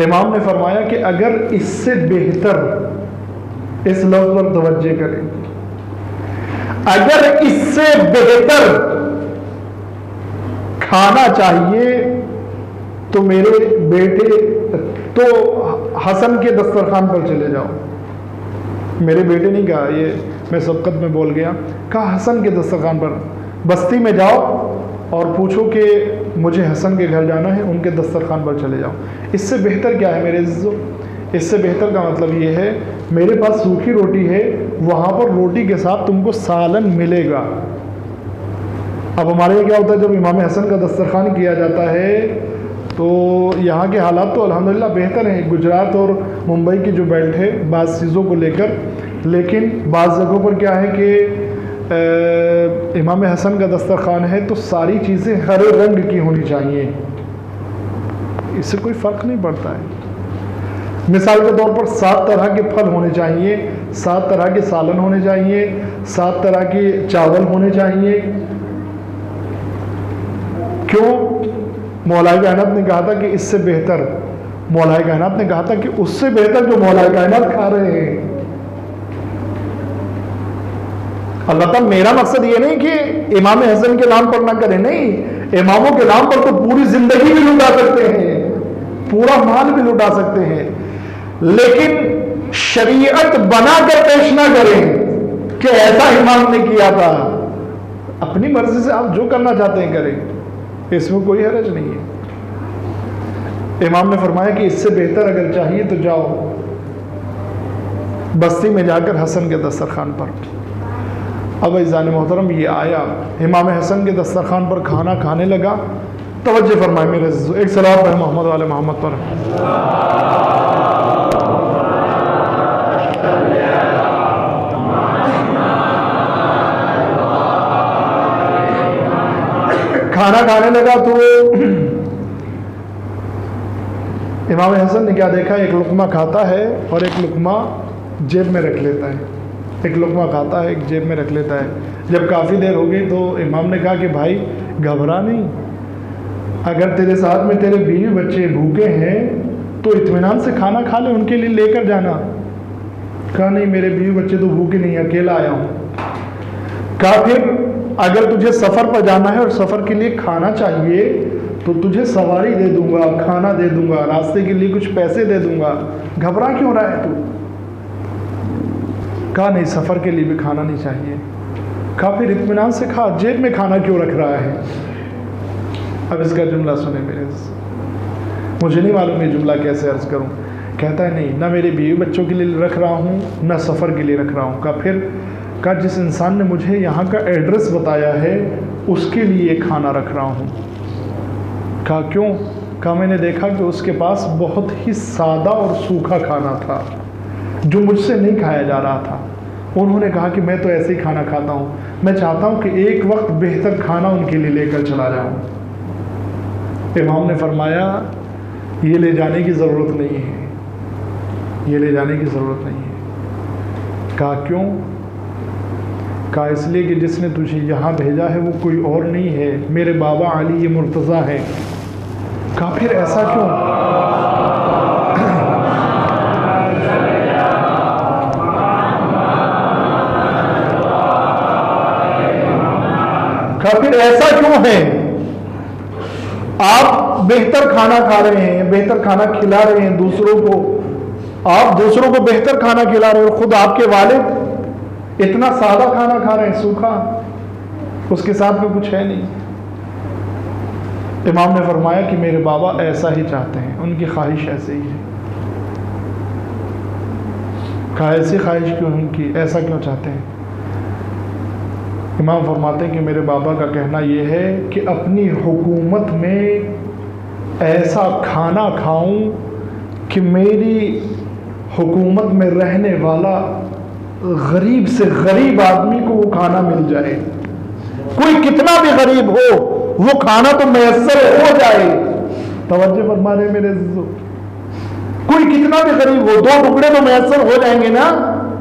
इमाम ने फरमाया कि अगर इससे बेहतर, इस लफ्ज़ पर तवज्जो करें, अगर इससे बेहतर खाना चाहिए तो मेरे बेटे, तो हसन के दस्तरखान पर चले जाओ। मेरे बेटे नहीं कहा, ये मैं सबकत में बोल गया, कहा हसन के दस्तरखान पर, बस्ती में जाओ और पूछो कि मुझे हसन के घर जाना है, उनके दस्तरखान पर चले जाओ। इससे बेहतर क्या है मेरे अज़ीज़ों? इससे बेहतर का मतलब ये है, मेरे पास सूखी रोटी है, वहाँ पर रोटी के साथ तुमको सालन मिलेगा। अब हमारे यहाँ क्या होता है, जब इमाम हसन का दस्तरखान किया जाता है तो यहाँ के हालात तो अल्हम्दुलिल्लाह बेहतर हैं, गुजरात और मुंबई की जो बेल्ट है बाज़ चीज़ों को लेकर, लेकिन बाज़ जगहों पर क्या है कि इमाम हसन का दस्तरखान है तो सारी चीज़ें हरे रंग की होनी चाहिए, इससे कोई फ़र्क नहीं पड़ता है। मिसाल के तौर पर 7 तरह के फल होने चाहिए, 7 तरह के सालन होने चाहिए, 7 तरह के चावल होने चाहिए। क्यों? मौला कायनात ने कहा था कि इससे बेहतर, मौला कायनात ने कहा था कि उससे बेहतर जो मौला कायनात खा रहे हैं। अल्लाह ताला, मेरा मकसद ये नहीं कि इमाम हसन के नाम पर ना करें, नहीं, इमामों के नाम पर तो पूरी जिंदगी भी लुटा सकते हैं, पूरा माल भी लुटा सकते हैं, लेकिन शरीयत बनाकर पेश ना करें कि ऐसा इमाम ने किया था। अपनी मर्जी से आप जो करना चाहते हैं करें, इसमें कोई हरज नहीं है। इमाम ने फरमाया कि इससे बेहतर अगर चाहिए तो जाओ, बस्ती में जाकर हसन के दस्तरखान पर, अब इज़ान मोहतरम ये आया, इमाम हसन के दस्तरखान पर खाना खाने लगा। तवज्जो फरमाए मेरे अज़ीज़ों, एक सलात है मोहम्मद वाले मोहम्मद पर। खाना खाने लगा तो इमाम हसन ने क्या देखा, एक लुकमा खाता है और एक लुकमा जेब में रख लेता है, एक लुकमा खाता है एक जेब में रख लेता है। जब काफ़ी देर हो गई तो इमाम ने कहा कि भाई घबरा नहीं, अगर तेरे साथ में तेरे बीवी बच्चे भूखे हैं तो इत्मीनान से खाना खा ले, उनके लिए लेकर जाना। कहा नहीं मेरे बीवी बच्चे तो भूखे नहीं, अकेला आया हूँ। कहा फिर अगर तुझे सफ़र पर जाना है और सफ़र के लिए खाना चाहिए तो तुझे सवारी दे दूंगा, खाना दे दूंगा, रास्ते के लिए कुछ पैसे दे दूंगा, घबरा क्यों रहा है तू? कहा नहीं सफ़र के लिए भी खाना नहीं चाहिए। कहा फिर इत्मीनान से खा, जेब में खाना क्यों रख रहा है? अब इसका जुमला सुने मेरे, मुझे नहीं मालूम ये जुमला कैसे अर्ज करूं। कहता है नहीं, ना मेरे बीवी बच्चों के लिए रख रहा हूं, ना सफ़र के लिए रख रहा हूं। कहा फिर? कहा जिस इंसान ने मुझे यहाँ का एड्रेस बताया है उसके लिए खाना रख रहा हूँ। कहा क्यों? कहा मैंने देखा कि उसके पास बहुत ही सादा और सूखा खाना था जो मुझसे नहीं खाया जा रहा था। उन्होंने कहा कि मैं तो ऐसे ही खाना खाता हूँ, मैं चाहता हूँ कि एक वक्त बेहतर खाना उनके लिए लेकर चला जाऊँ। इमाम ने फरमाया ये ले जाने की ज़रूरत नहीं है, ये ले जाने की ज़रूरत नहीं है। कहा क्यों? कहा इसलिए कि जिसने तुझे यहाँ भेजा है वो कोई और नहीं है, मेरे बाबा अली ये मुर्तज़ा है। कहा फिर ऐसा क्यों? कहा फिर ऐसा क्यों है? आप बेहतर खाना खा रहे हैं, बेहतर खाना खिला रहे हैं दूसरों को, आप दूसरों को बेहतर खाना खिला रहे हो, खुद आपके वालिद इतना सादा खाना खा रहे हैं, सूखा, उसके साथ में कुछ है नहीं। इमाम ने फरमाया कि मेरे बाबा ऐसा ही चाहते हैं, उनकी ख्वाहिश ऐसे ही है। कहा ऐसी ख्वाहिश क्यों उनकी, ऐसा क्यों चाहते हैं? इमाम फरमाते हैं कि मेरे बाबा का कहना यह है कि अपनी हुकूमत में ऐसा खाना खाऊं कि मेरी हुकूमत में रहने वाला गरीब से गरीब आदमी को वो खाना मिल जाए, कोई कितना भी गरीब हो वो खाना तो मैसर हो जाए। तवज्जो फरमा रहे मेरे अज़ीज़ों, कोई कितना भी गरीब हो, 2 टुकड़े तो मैसर हो जाएंगे ना,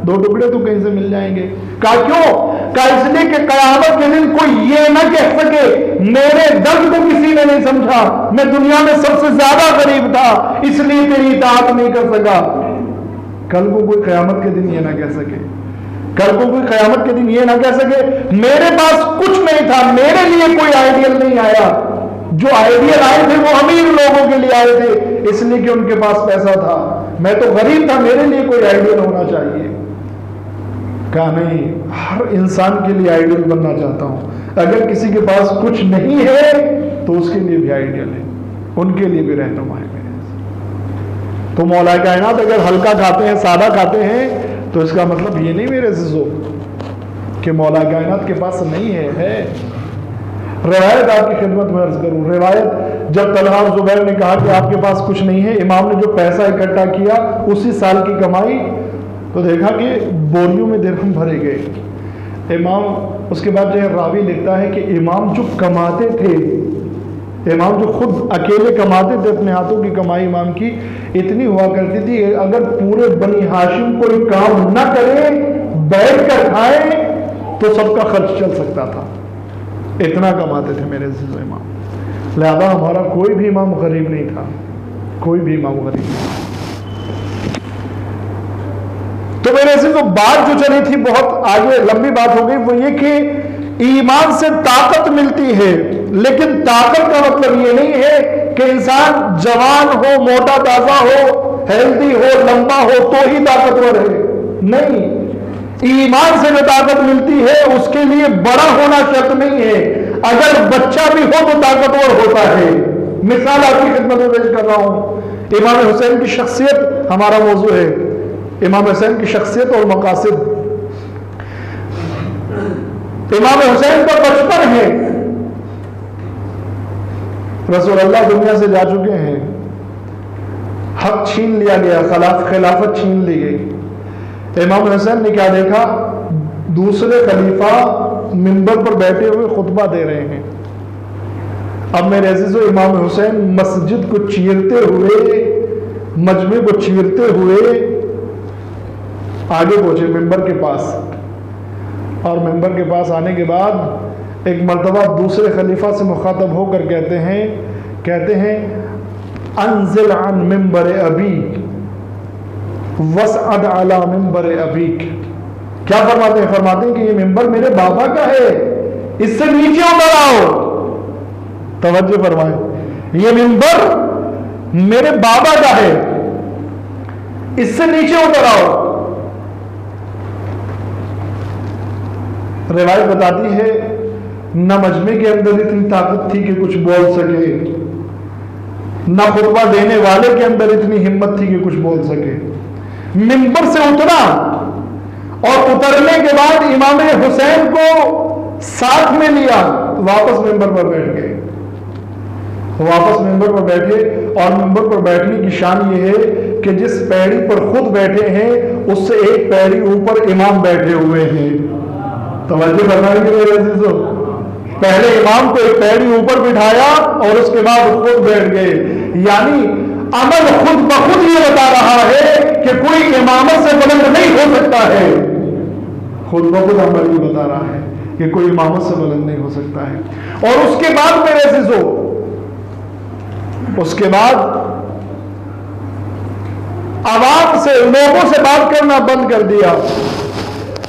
2 टुकड़े तो कहीं से मिल जाएंगे। कहा क्यों? कहा इसलिए कि क़यामत के दिन कोई ये ना कह सके मेरे दर्द को किसी ने नहीं समझा, मैं दुनिया में सबसे ज्यादा गरीब था इसलिए तेरी इताअत नहीं कर सका। कल को कोई क़यामत के दिन ये ना कह सके, कल को कोई क़यामत के दिन ये ना कह सके मेरे पास कुछ नहीं था, मेरे लिए कोई आइडियल नहीं आया, जो आइडियल आए थे वो अमीर लोगों के लिए आए थे इसलिए कि उनके पास पैसा था, मैं तो गरीब था, मेरे लिए कोई आइडियल होना चाहिए। कहा नहीं, हर इंसान के लिए आइडियल बनना चाहता हूं। अगर किसी के पास कुछ नहीं है तो उसके लिए भी आइडियल है, उनके लिए भी रहनुमा है मेरे। तो मौला कायनात अगर हल्का खाते हैं, सादा खाते हैं तो इसका मतलब ये नहीं मेरे अज़ीज़ों कि मौला कायनात के पास नहीं है। रिवायत आपकी खिदमत में अर्ज करूं, रिवायत जब तलहा और ज़ुबैर ने कहा कि आपके पास कुछ नहीं है, इमाम ने जो पैसा इकट्ठा किया उसी साल की कमाई, तो देखा कि बोरियों में दिरहम भरे गए। इमाम उसके बाद जो है रावी लिखता है कि इमाम जो कमाते थे, इमाम जो खुद अकेले कमाते थे, अपने हाथों की कमाई इमाम की इतनी हुआ करती थी अगर पूरे बनी हाशिम कोई काम न करे बैठ कर खाए तो सबका खर्च चल सकता था, इतना कमाते थे मेरे अज़ीज़ इमाम। लिहाजा हमारा कोई भी इमाम गरीब नहीं था, कोई भी इमाम गरीब नहीं था। तो मेरे अज़ीज़ों बात जो चली थी बहुत आगे लंबी बात हो गई, वो ये कि ईमान से ताकत मिलती है, लेकिन ताकत का मतलब ये नहीं है कि इंसान जवान हो, मोटा ताजा हो, हेल्दी हो, लंबा हो तो ही ताकतवर है। नहीं, ईमान से जो ताकत मिलती है उसके लिए बड़ा होना शर्त नहीं है, अगर बच्चा भी हो तो ताकतवर होता है। मिसाल आपकी खिदमत में पेश कर रहा हूं, इमाम हुसैन की शख्सियत हमारा मौजू है। इमाम हुसैन की शख्सियत और मकासद। इमाम हुसैन का बचपन है, रसूल अल्लाह दुनिया से जा चुके हैं, हक छीन लिया गया, खिलाफत छीन ली गई। इमाम हुसैन ने क्या देखा, दूसरे खलीफा मिंबर पर बैठे हुए खुतबा दे रहे हैं। अब मेरे अजीजों, इमाम हुसैन मस्जिद को चीरते हुए, मजमे को चीरते हुए आगे पहुंचे मिंबर के पास, और मिंबर के पास आने के बाद एक मर्तबा दूसरे खलीफा से मुखातब होकर कहते हैं अंजिल अन मिंबर अबीक वसअद अला मिंबर अबीक। क्या फरमाते हैं? फरमाते हैं कि ये मिंबर मेरे बाबा का है, इससे नीचे उतर आओ। तवज्जो फरमाएं, ये मिंबर मेरे बाबा का है, इससे नीचे उतर आओ। रिवायत बताती है न मजमे के अंदर इतनी ताकत थी कि कुछ बोल सके, न खुतबा देने वाले के अंदर इतनी हिम्मत थी कि कुछ बोल सके। मिंबर से उतरा और उतरने के बाद इमाम हुसैन को साथ में लिया, वापस मिंबर पर बैठ गए। वापस मिंबर पर बैठे, और मिंबर पर बैठने की शान यह है कि जिस पैड़ी पर खुद बैठे हैं उससे एक पैड़ी ऊपर इमाम बैठे हुए हैं। तवज्जो फरमाएंगे मेरे अजीजों, पहले इमाम को एक पैड़ी ऊपर बिठाया और उसके बाद खुद बैठ गए। यानी अमल खुद ब खुद ये बता रहा है कि कोई इमामत से बुलंद नहीं हो सकता है। खुद ब खुद अमल ये बता रहा है कि कोई इमामत से बुलंद नहीं हो सकता है। और उसके बाद मेरे अजीजों, उसके बाद आवाम से, लोगों से बात करना बंद कर दिया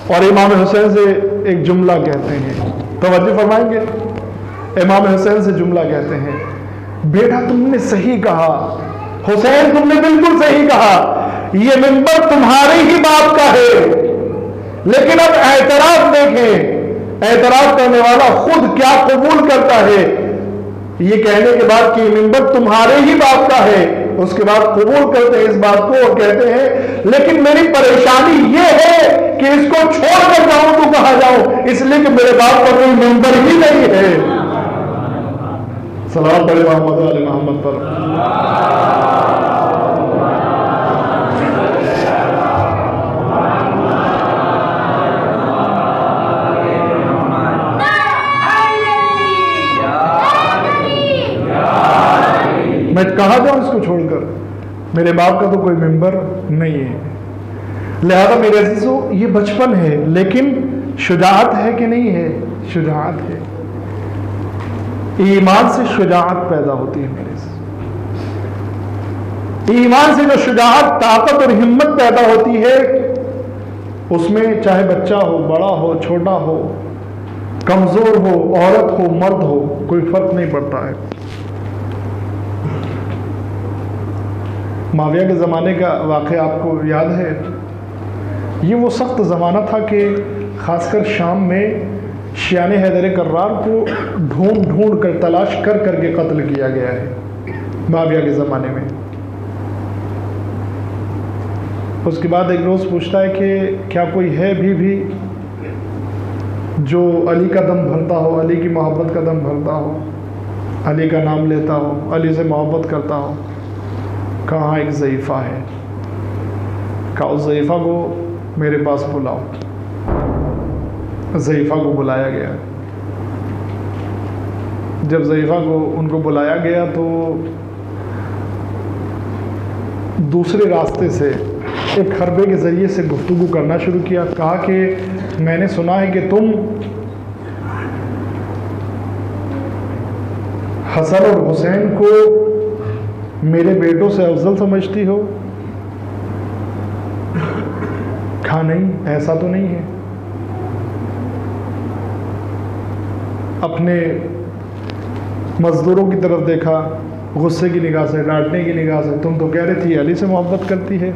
और इमाम हुसैन से एक जुमला कहते हैं। तवज्जो फरमाएंगे, इमाम हुसैन से जुमला कहते हैं, बेटा तुमने सही कहा, हुसैन तुमने बिल्कुल सही कहा, ये मिंबर तुम्हारे ही बाप का है। लेकिन अब एतराफ देखें, एतराफ करने वाला खुद क्या कबूल करता है। ये कहने के बाद कि मिंबर तुम्हारे ही बाप का है, उसके बाद कबूल करते हैं इस बात को और कहते हैं लेकिन मेरी परेशानी ये है कि इसको छोड़कर जाऊं तो कहां जाऊं, इसलिए कि मेरे बाप का कोई मिंबर ही नहीं है। सलाम पढ़े मोहम्मद अली मोहम्मद पर। मैं कहा जाऊं इसको छोड़कर, मेरे बाप का तो कोई मेंबर नहीं है। लिहाजा मेरे अजीजों, ये बचपन है लेकिन शुजाअत है कि नहीं है? शुजाअत है। ईमान से शुजाअत पैदा होती है मेरे से। ईमान से जो शुजाअत, ताकत और हिम्मत पैदा होती है, उसमें चाहे बच्चा हो, बड़ा हो, छोटा हो, कमजोर हो, औरत हो, मर्द हो, कोई फर्क नहीं पड़ता है। माविया के ज़माने का वाक़या आपको याद है? ये वो सख्त ज़माना था कि ख़ासकर शाम में शियान हैदर कर्रार को ढूंढ कर, तलाश कर करके कत्ल किया गया है माविया के ज़माने में। उसके बाद एक रोज़ पूछता है कि क्या कोई है भी जो अली का दम भरता हो, अली की मोहब्बत का दम भरता हो, अली का नाम लेता हो, अली से मोहब्बत करता हो। कहाँ एक ज़ईफ़ा है, कहा उस ज़ईफ़ा को मेरे पास बुलाओ। ज़ईफ़ा को बुलाया गया। जब ज़ईफ़ा को उनको बुलाया गया तो दूसरे रास्ते से एक हरबे के ज़रिए से गुफ्तगू करना शुरू किया। कहा कि मैंने सुना है कि तुम हसन और हुसैन को मेरे बेटों से अफजल समझती हो। कहा नहीं, ऐसा तो नहीं है। अपने मजदूरों की तरफ देखा, गुस्से की निगाह से, डांटने की निगाह से, तुम तो कह रही थी अली से मोहब्बत करती है।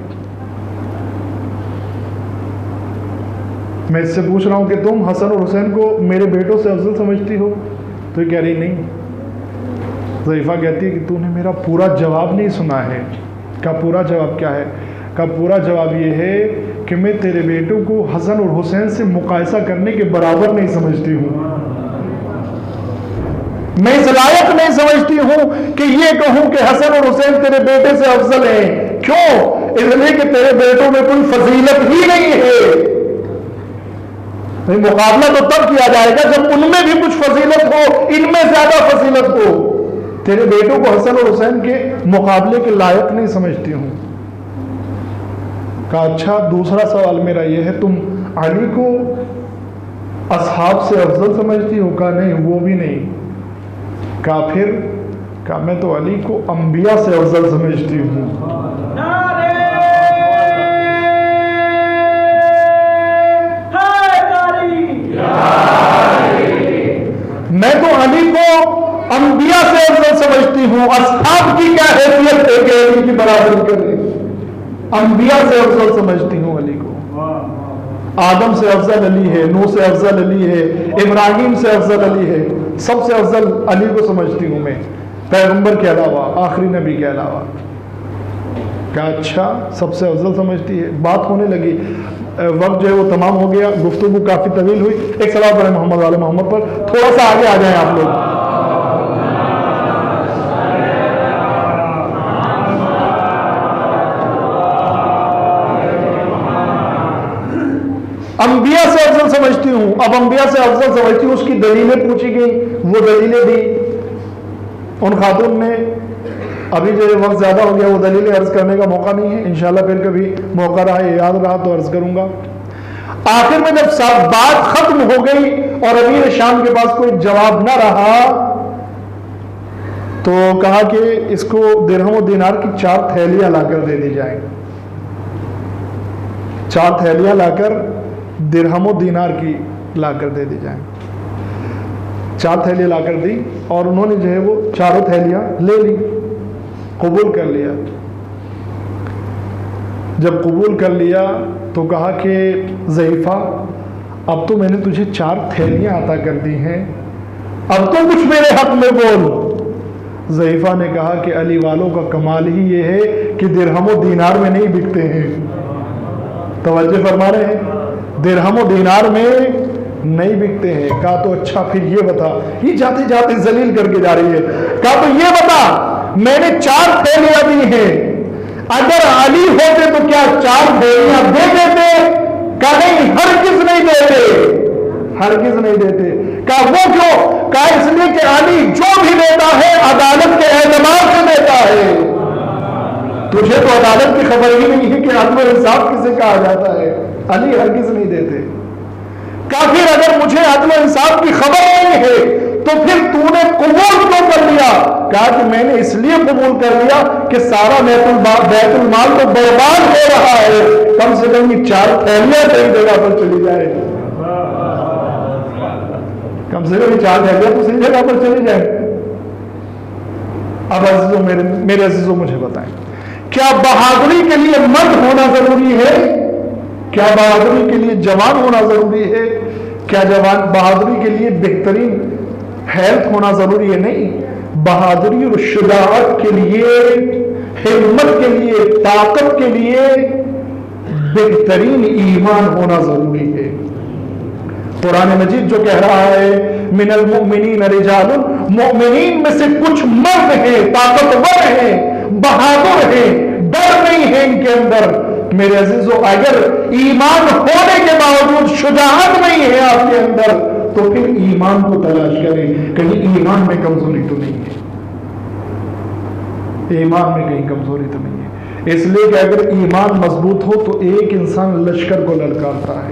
मैं इससे पूछ रहा हूं कि तुम हसन और हुसैन को मेरे बेटों से अफजल समझती हो, तो ये कह रही नहीं। ज़ईफ़ा कहती है कि तूने मेरा पूरा जवाब नहीं सुना है। का पूरा जवाब क्या है? का पूरा जवाब ये है कि मैं तेरे बेटों को हसन और हुसैन से मुकायसा करने के बराबर नहीं समझती हूँ। मैं इस लायक नहीं समझती हूँ कि ये कहूँ कि हसन और हुसैन तेरे बेटे से अफजल हैं। क्यों? इसलिए कि तेरे बेटों में कोई फजीलत ही नहीं है। मुकाबला तो तब किया जाएगा जब उनमें भी कुछ फजीलत हो, इनमें ज्यादा फजीलत हो। तेरे बेटों को हसन और हुसैन के मुकाबले के लायक नहीं समझती हूं। कहा अच्छा, दूसरा सवाल मेरा यह है, तुम अली को असहाब से अफजल समझती हो? कहा नहीं, वो भी नहीं। कहा फिर? कहा मैं तो अली को अंबिया से अफजल समझती हूं। मैं तो अली को अंबिया से अफजल समझती हूं। असहाब की क्या हैसियत है कि अली की बराबरी करें? अंबिया से अफजल समझती हूं अली को। आदम से अफजल अली है, नूह से अफजल अली है, इब्राहिम से अफजल अली है, सबसे अफजल अली को समझती हूं मैं, पैगंबर के अलावा, आखिरी नबी के अलावा। क्या अच्छा, सबसे अफजल समझती है। बात होने लगी, वक्त जो है वो तमाम हो गया, गुफ्तगू काफी तवील हुई। एक सलात पढ़े मोहम्मद वाले मोहम्मद पर, थोड़ा सा आगे आ जाए आप लोग। अंबिया से अफजल समझती हूं। अब अंबिया से अफजल समझती हूं, उसकी दलीलें पूछी गई, वो दलीलें दी उन खातून ने। अभी जो वक्त ज्यादा हो गया, वो दलीलें अर्ज करने का मौका नहीं है, इंशाल्लाह फिर कभी मौका रहा, याद रहा तो अर्ज करूंगा। आखिर में जब सब बात खत्म हो गई और अमीर शाम के पास कोई जवाब ना रहा, तो कहा कि इसको दिरहम और दीनार की 4 थैलियां लाकर दे दी जाए। 4 थैलियां लाकर दिरहम और दीनार की लाकर दे दी जाए। 4 थैलियां लाकर दी और उन्होंने जो है वो चारों थैलियां ले ली, कबूल कर लिया। जब कबूल कर लिया तो कहा कि ज़ईफ़ा, अब तो मैंने तुझे 4 थैलियां अता कर दी हैं, अब तो कुछ मेरे हक में बोल। ज़ईफ़ा ने कहा कि अली वालों का कमाल ही ये है कि दिरहम और दीनार में नहीं बिकते हैं। तवज्जो फरमा रहे हैं, दिरहम और दीनार में नहीं बिकते हैं। कहा तो अच्छा फिर ये बता, ये जाते जाते जलील करके जा रही है। कहा तो ये बता, मैंने 4 थैलियां दी हैं, अगर अली होते तो क्या 4 थैलियां दे देते? कहा नहीं, हरगिज़ नहीं देते, हरगिज़ नहीं देते। कहा वो क्यों? कहा इसलिए कि अली जो भी देता है अदालत के एतबार से देता है। तुझे तो अदालत की खबर ही नहीं है कि अदल और इंसाफ किसे कहा जाता है। अली हरगिज़ नहीं देते। कहा फिर अगर मुझे अदल और इंसाफ की खबर नहीं है तो फिर तूने कबूल क्यों कर लिया? कहा कि मैंने इसलिए कबूल कर लिया कि सारा बैतुल माल तो बर्बाद हो रहा है, कम से कम ये 4 थैलियां सही जगह पर चली जाए, कम से कम 4 थैलियां तो सही जगह पर चली जाए। अब अजीजों, मेरे अजीजों मुझे बताएं, क्या बहादुरी के लिए मर्द होना जरूरी है? क्या बहादुरी के लिए जवान होना जरूरी है? क्या जवान बहादुरी के लिए बेहतरीन हेल्थ होना जरूरी है? नहीं, बहादुरी और शुजाअत के लिए, हिम्मत के लिए, ताकत के लिए बेहतरीन ईमान होना जरूरी है। कुरान मजीद जो कह रहा है, मिनल मुमिनीन रिजालुन, मोमिनीन में से कुछ मर्द हैं, ताकतवर हैं, बहादुर हैं, डर नहीं है इनके अंदर। मेरे अजीजों, अगर ईमान होने के बावजूद शुजाअत नहीं है आपके अंदर, तो फिर ईमान को तलाश करें, कहीं ईमान में कमजोरी तो नहीं है, ईमान में कहीं कमजोरी तो नहीं है। इसलिए कि अगर ईमान मजबूत हो तो एक इंसान लश्कर को ललकारता है।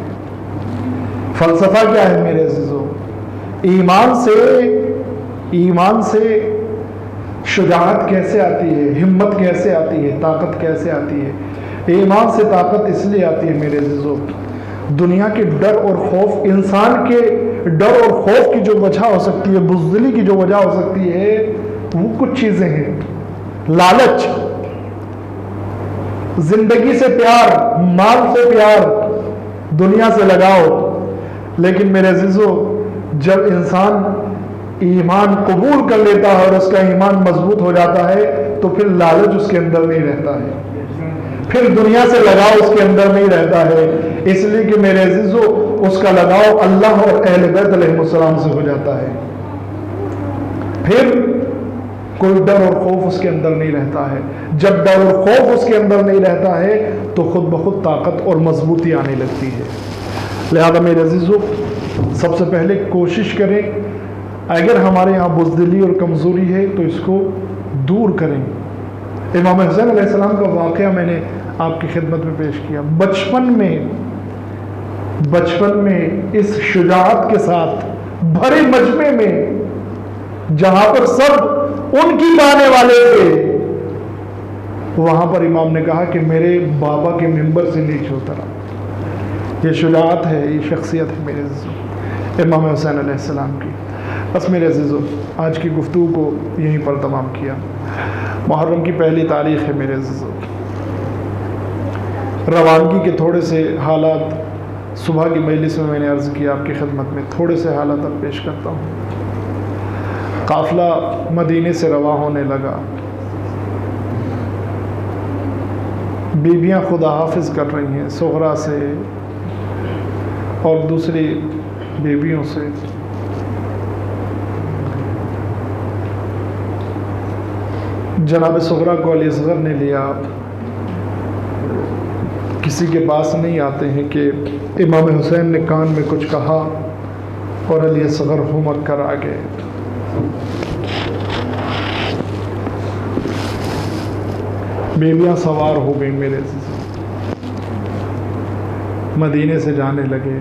फलसफा क्या है मेरे अजीजों? ईमान से शुजाअत कैसे आती है, हिम्मत कैसे आती है, ताकत कैसे आती है? ईमान से ताकत इसलिए आती है मेरे अजीजों, दुनिया के डर और खौफ, इंसान के डर और खौफ की जो वजह हो सकती है, बुज़दिली की जो वजह हो सकती है, वो कुछ चीजें हैं। लालच, जिंदगी से प्यार, माल से प्यार, दुनिया से लगाओ। लेकिन मेरे अजीजों, जब इंसान ईमान कबूल कर लेता है और उसका ईमान मजबूत हो जाता है, तो फिर लालच उसके अंदर नहीं रहता है। फिर दुनिया से लगाव उसके अंदर नहीं रहता है, इसलिए कि मेरे अजीजों उसका लगाव अल्लाह और अहले बैत अलैहिस्सलाम से हो जाता है। फिर कोई डर और खौफ उसके अंदर नहीं रहता है। जब डर और खौफ उसके अंदर नहीं रहता है तो खुद ब खुद ताकत और मजबूती आने लगती है। लिहाजा मेरे अजीजों, सबसे पहले कोशिश करें, अगर हमारे यहाँ बुज़दिली और कमज़ोरी है तो इसको दूर करें। इमाम हुसैन अलैहिस्सलाम का वाक़या मैंने आपकी खिदमत में पेश किया। बचपन में इस शुजाअत के साथ भरे मजमे में, जहां पर सब उनकी गाने वाले थे, वहां पर इमाम ने कहा कि मेरे बाबा के मिंबर से नीचे उतरा। ये शुजाअत है, ये शख्सियत है मेरे अज़ीज़ों इमाम हुसैन अलैहिस्सलाम की। बस मेरे अज़ीज़ों, आज की गुफ्तगू को यहीं पर तमाम किया। मुहर्रम की पहली तारीख़ है मेरे अज़ीज़ों। रवानगी के थोड़े से हालात सुबह की मजलिस में मैंने अर्ज़ किया आपकी खिदमत में, थोड़े से हालात अब पेश करता हूँ। काफ़िला मदीने से रवा होने लगा। बीबियाँ खुदा हाफिज़ कर रही हैं, सुगरा से और दूसरी बीबियों से। जनाब सुगरा को अली असगर ने लिया। किसी के पास नहीं आते हैं कि इमाम हुसैन ने कान में कुछ कहा और अली असगर हुमक कर आ गए। बीबियाँ सवार हो गई मेरे से, मदीने से जाने लगे।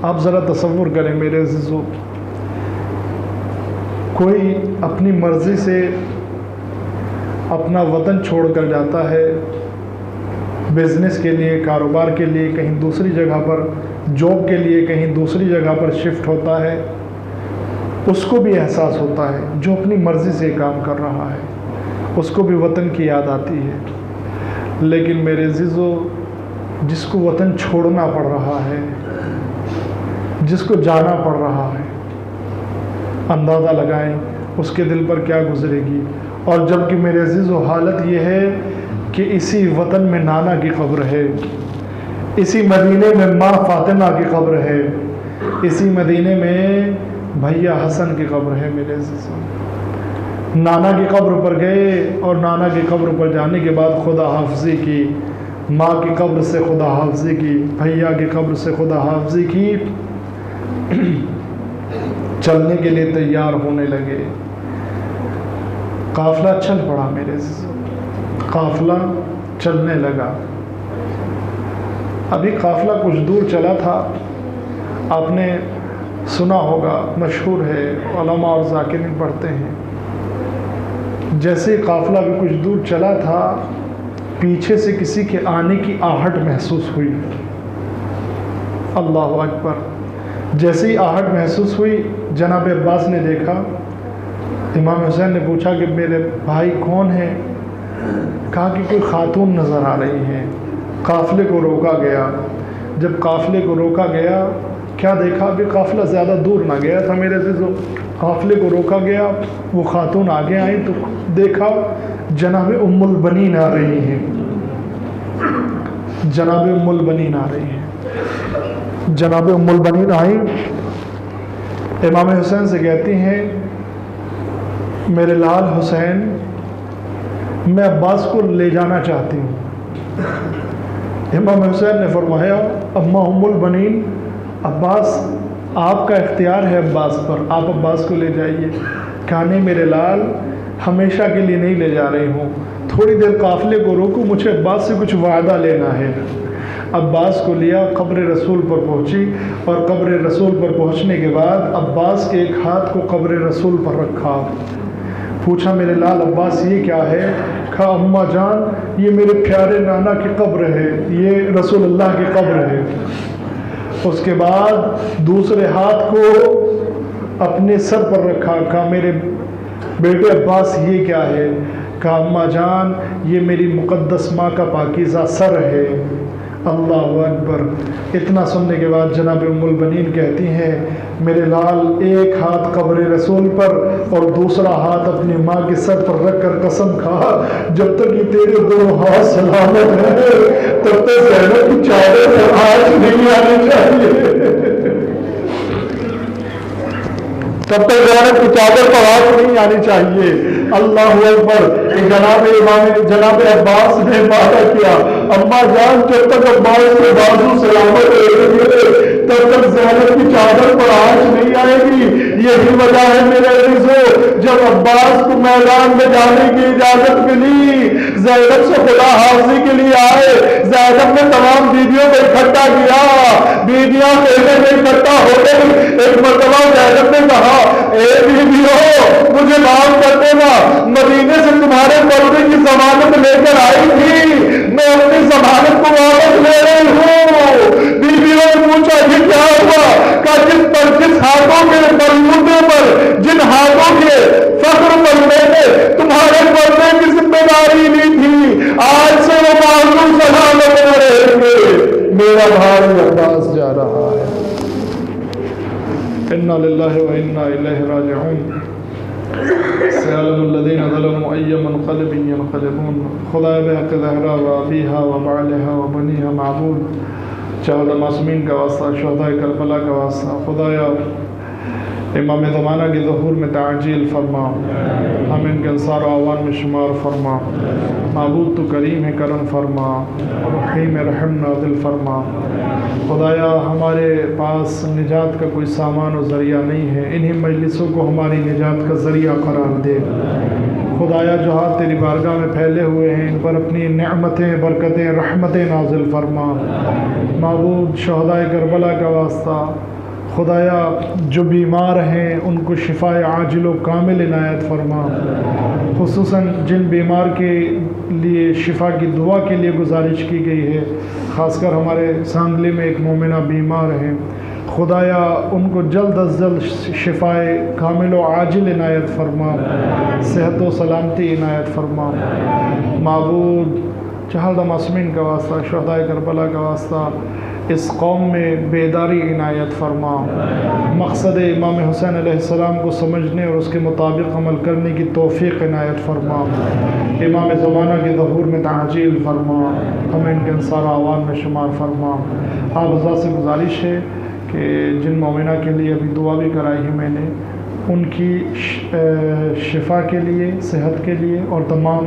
आप ज़रा तसव्वुर करें मेरे अज़ीज़ों, कोई अपनी मर्ज़ी से अपना वतन छोड़कर जाता है बिज़नेस के लिए, कारोबार के लिए, कहीं दूसरी जगह पर जॉब के लिए कहीं दूसरी जगह पर शिफ्ट होता है, उसको भी एहसास होता है। जो अपनी मर्ज़ी से काम कर रहा है उसको भी वतन की याद आती है। लेकिन मेरे अज़ीज़ों, जिसको वतन छोड़ना पड़ रहा है, जिसको जाना पड़ रहा है, अंदाज़ा लगाएं उसके दिल पर क्या गुजरेगी। और जबकि मेरे अज़ीज़ों हालत ये है कि इसी वतन में नाना की कब्र है, इसी मदीने में माँ फ़ातिमा की कब्र है, इसी मदीने में भैया हसन की कब्र है। मेरे अज़ीज़ों, नाना की कब्र पर गए और नाना की कब्र पर जाने के बाद खुदा हाफ़िज़ी की, माँ की कब्र से खुदा हाफ़िज़ी की, भैया की कब्र से खुदा हाफ़िज़ी की, चलने के लिए तैयार होने लगे। काफ़िला चल पड़ा मेरे अज़ीज़ों, काफ़िला चलने लगा। अभी काफ़िला कुछ दूर चला था, आपने सुना होगा, मशहूर है, उलमा और ज़ाकिरीन पढ़ते हैं। जैसे काफ़िला भी कुछ दूर चला था, पीछे से किसी के आने की आहट महसूस हुई। अल्लाहु अकबर। जैसे ही आहट महसूस हुई, जनाब अब्बास ने देखा। इमाम हुसैन ने पूछा कि मेरे भाई कौन है? कहा कि कोई खातून नज़र आ रही हैं। काफ़िले को रोका गया। जब काफ़िले को रोका गया, क्या देखा? अभी काफ़िला ज़्यादा दूर ना गया था मेरे अज़ीज़ों, काफ़िले को रोका गया। वो खातून आगे आई तो देखा जनाब उम्मुल बनीन आ रही हैं, जनाब उम्मुल बनीन आ रही हैं। जनाब उम्मुल बनीन आई, इमाम हुसैन से कहती हैं, मेरे लाल हुसैन, मैं अब्बास को ले जाना चाहती हूँ। इमाम हुसैन ने फरमाया, अम्मा उम्मुल बनीन, अब्बास आपका इख्तियार है अब्बास पर, आप अब्बास को ले जाइए। कहा नहीं मेरे लाल, हमेशा के लिए नहीं ले जा रही हूँ, थोड़ी देर काफ़िले को रोको, मुझे अब्बास से कुछ वादा लेना है। अब्बास को लिया, कब्र रसूल पर पहुँची और कब्र रसूल पर पहुँचने के बाद अब्बास के एक हाथ को कब्र रसूल पर रखा। पूछा मेरे लाल अब्बास ये क्या है? कहा अम्मा जान, ये मेरे प्यारे नाना की कब्र है, ये रसूलुल्लाह की कब्र है। उसके बाद दूसरे हाथ को अपने सर पर रखा। कहा मेरे बेटे अब्बास ये क्या है? कहा अम्मा जान, ये मेरी मुक़द्दस माँ का पाकीज़ा सर है, अल्लाहु अकबर। इतना सुनने के बाद जनाब उम्मुल बनीन कहती हैं, मेरे लाल एक हाथ कब्र रसूल पर और दूसरा हाथ अपनी माँ के सर पर रख कर कसम खा, जब तक ये तेरे दोनों हाथ सलामत है तब तक ज़ैनब की चादर पर आँच नहीं आनी चाहिए, तब तक ज़ैनब की चादर पर आँच नहीं आनी चाहिए। अल्लाह अकबर। जनाब अब्बास ने वादा किया, अम्मा जान जब तक अब्बास के बाजू सलामत रहेंगे तब तक ज़ैनब की चादर पर आँच नहीं आएगी। यही वजह है मेरे अज़ीज़ों, जब अब्बास को मैदान में जाने की इजाजत मिली, ज़ैनब से खुदा हाफिज़ी के लिए आए, ज़ैनब ने तमाम बीवियों को इकट्ठा किया, बीवियां कहने में इकट्ठा हो गई। एक मरतबा ज़ैनब ने कहा, ए बीवियों मुझे माफ कर देना, मदीने से तुम्हारे पर्दे की जमानत लेकर आई थी, मैं अपनी जमानत को वापस ले रही हूँ। बीवियों ने पूछा ये क्या हुआ? का जिस हाथों के बलबूते पर, जिन हाथों के फख्र पर मैंने तुम्हारे पर्दे की जिम्मेदारी ली थी, आज से वो मासूम सलामत न रहेंगे। मेरा भाई अब्बास जा रहा है। इन्ना लिल्लाहि व इन्ना इलैहि राजिऊन। सयअलमुल्लज़ीना ज़लमू अय्य मुनक़लिबिन यनक़लिबून। खुदा बिहक़्क़ि ज़हरा व अबीहा व बालिहा व बनीहा माबूद। चाहे मासूमीन का वास्ता, शुहदाए करबला का वास्ता, खुदाया इमाम ज़माना के ज़हूर में ताजील फरमा, हम इनके अंसार आवान में शुमार फरमा। माबूद तो करीम है, करम फरमा, रहीम रहम नाज़िल फरमा। खुदाया हमारे पास निजात का कोई सामान और ज़रिया नहीं है, इन्हीं मजलिसों को हमारी निजात का ज़रिया करार दे। खुदाया जो हाथ तेरी बारगाह में फैले हुए हैं, इन पर अपनी नेमतें, बरकतें, रहमतें नाज़िल फरमा। माबूद शुहदाए करबला का वास्ता, खुदाया जो बीमार हैं उनको शिफाए आजिल व कामिल इनायत फरमा। खुसूसन जिन बीमार के लिए शिफा की दुआ के लिए गुजारिश की गई है, ख़ासकर हमारे सांगली में एक मोमिना बीमार हैं, खुदाया उनको जल्द अज जल्द शिफाए कामिल व आजिल इनायत फरमा, सेहत व सलामती इनायत फरमा। माबूद चहल मासूमीन का वास्ता, शुहदाए करबला का वास्ता, इस कौम में बेदारी इनायत फरमा। मकसद इमाम हुसैन अलैहिस्सलाम को समझने और उसके मुताबिक अमल करने की तौफ़ीक़ इनायत फरमा। इमाम ज़माना के ज़हूर में ताजील फरमा, हमें इनके अंसार आवान में शुमार फरमा। आप हज़रात से गुजारिश है कि जिन मोमिना के लिए अभी दुआ भी कराई है मैंने, उनकी शिफा के लिए, सेहत के लिए और तमाम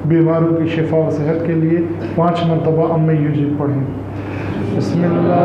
बीमारों की शिफा और सेहत के लिए 5 मरतबा अम्मे यूजिब पढ़ें। बिस्मिल्लाह।